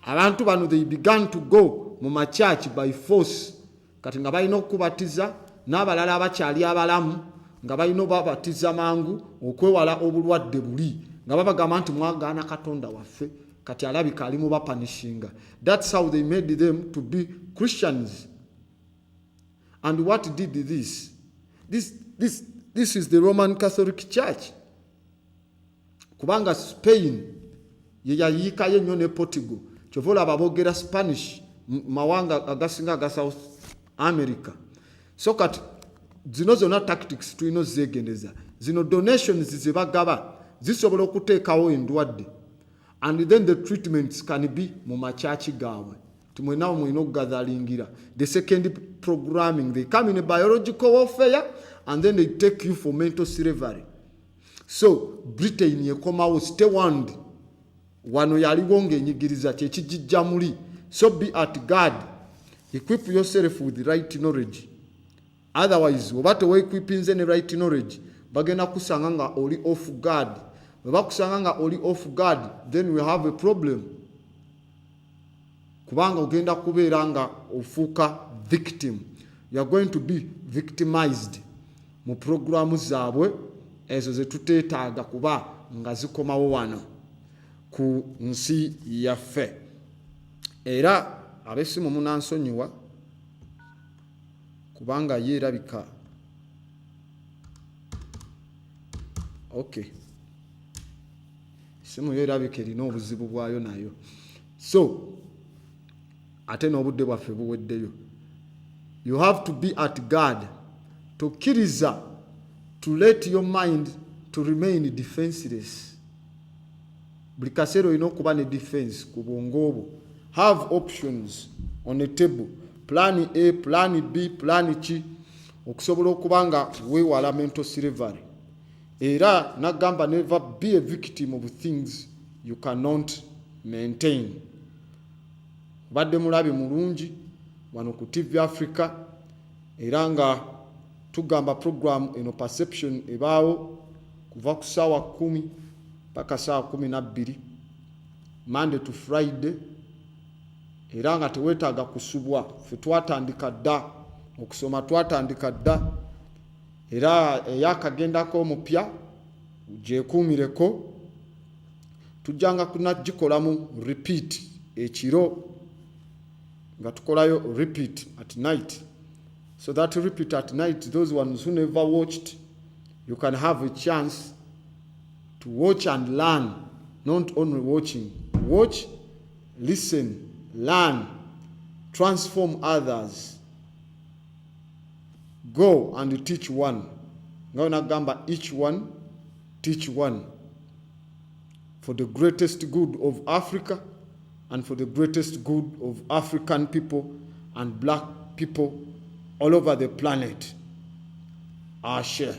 Abantu bano they began to go mu machachi by force, kati nga balina okubatiza n'abalala abakyali abalamu nga balina babatiza mangu okwewala obulwadde buli, nga babagamba nti mwagaana Katonda waffe, kati alabika ali mu bapanishinga. That's how they made them to be Christians. And what did this? This is the Roman Catholic Church. Kubanga Spain ye yayiikayo nnyo ne Portugal, kyova olaba boogera Spanish mawanga agasinga aga South America. So kati zino zonna tactics tulina zeegendeza. Zino donations ze bagaba zisobola okuteekawo endwadde, and then the treatments can be mu machachi gaabwe. Tumwenawo mwina okugathalingira. The second programming, they come in a biological warfare and then they take you for mental slavery. So Britain yekomawo steward wano yaliwo ng'enyigiriza kyekijjijja muli. So be at guard, equip yourself with the right knowledge. Otherwise oba teweequipinze ne right knowledge bagenda kusanga nga oli off guard. Bwe bakusanga nga oli off guard, then we have a problem, kubanga ogenda kubeera nga ofuuka victim. You are going to be victimized mu programu zaabwe ezo ze tuteetaaga kuba nga zikomawo wano ku nsi yaffe. Era abesimu munansonyiwa kubanga yeerabika okay, simu yeerabika erina obuzibu bwayo nayo. So ate n'obudde bwaffe buweddeyo. You have to be at guard, tokkiriza to let your mind to remain defenseless. Buli kaseera olina okuba ne defense ku bwongo obwo. Have options on the table, plan A, plan B, plan C, okusobola okuba nga weewala mental slavery. Era nagamba never be a victim of things you cannot maintain. Badde mulabi mulungi wano ku TV Africa, era nga tugamba program eno perception ebaawo kuva ku ssaawa 10 paka ssaawa 12 Monday to Friday, era nga teweetaaga kusubwa. Ffe twatandika dda okusoma, twatandika dda, era eyakagendako omupya gyekuumireko. Tujjanga kunagikolamu repeat ekiro nga tukolayo repeat at night. So that repeat at night, those ones who never watched, you can have a chance to watch and learn. Not only watching, watch, listen, learn, transform others. Go and teach one. Ngaona gamba each one, teach one. For the greatest good of Africa and for the greatest good of African people and black people all over the planet. Ashe.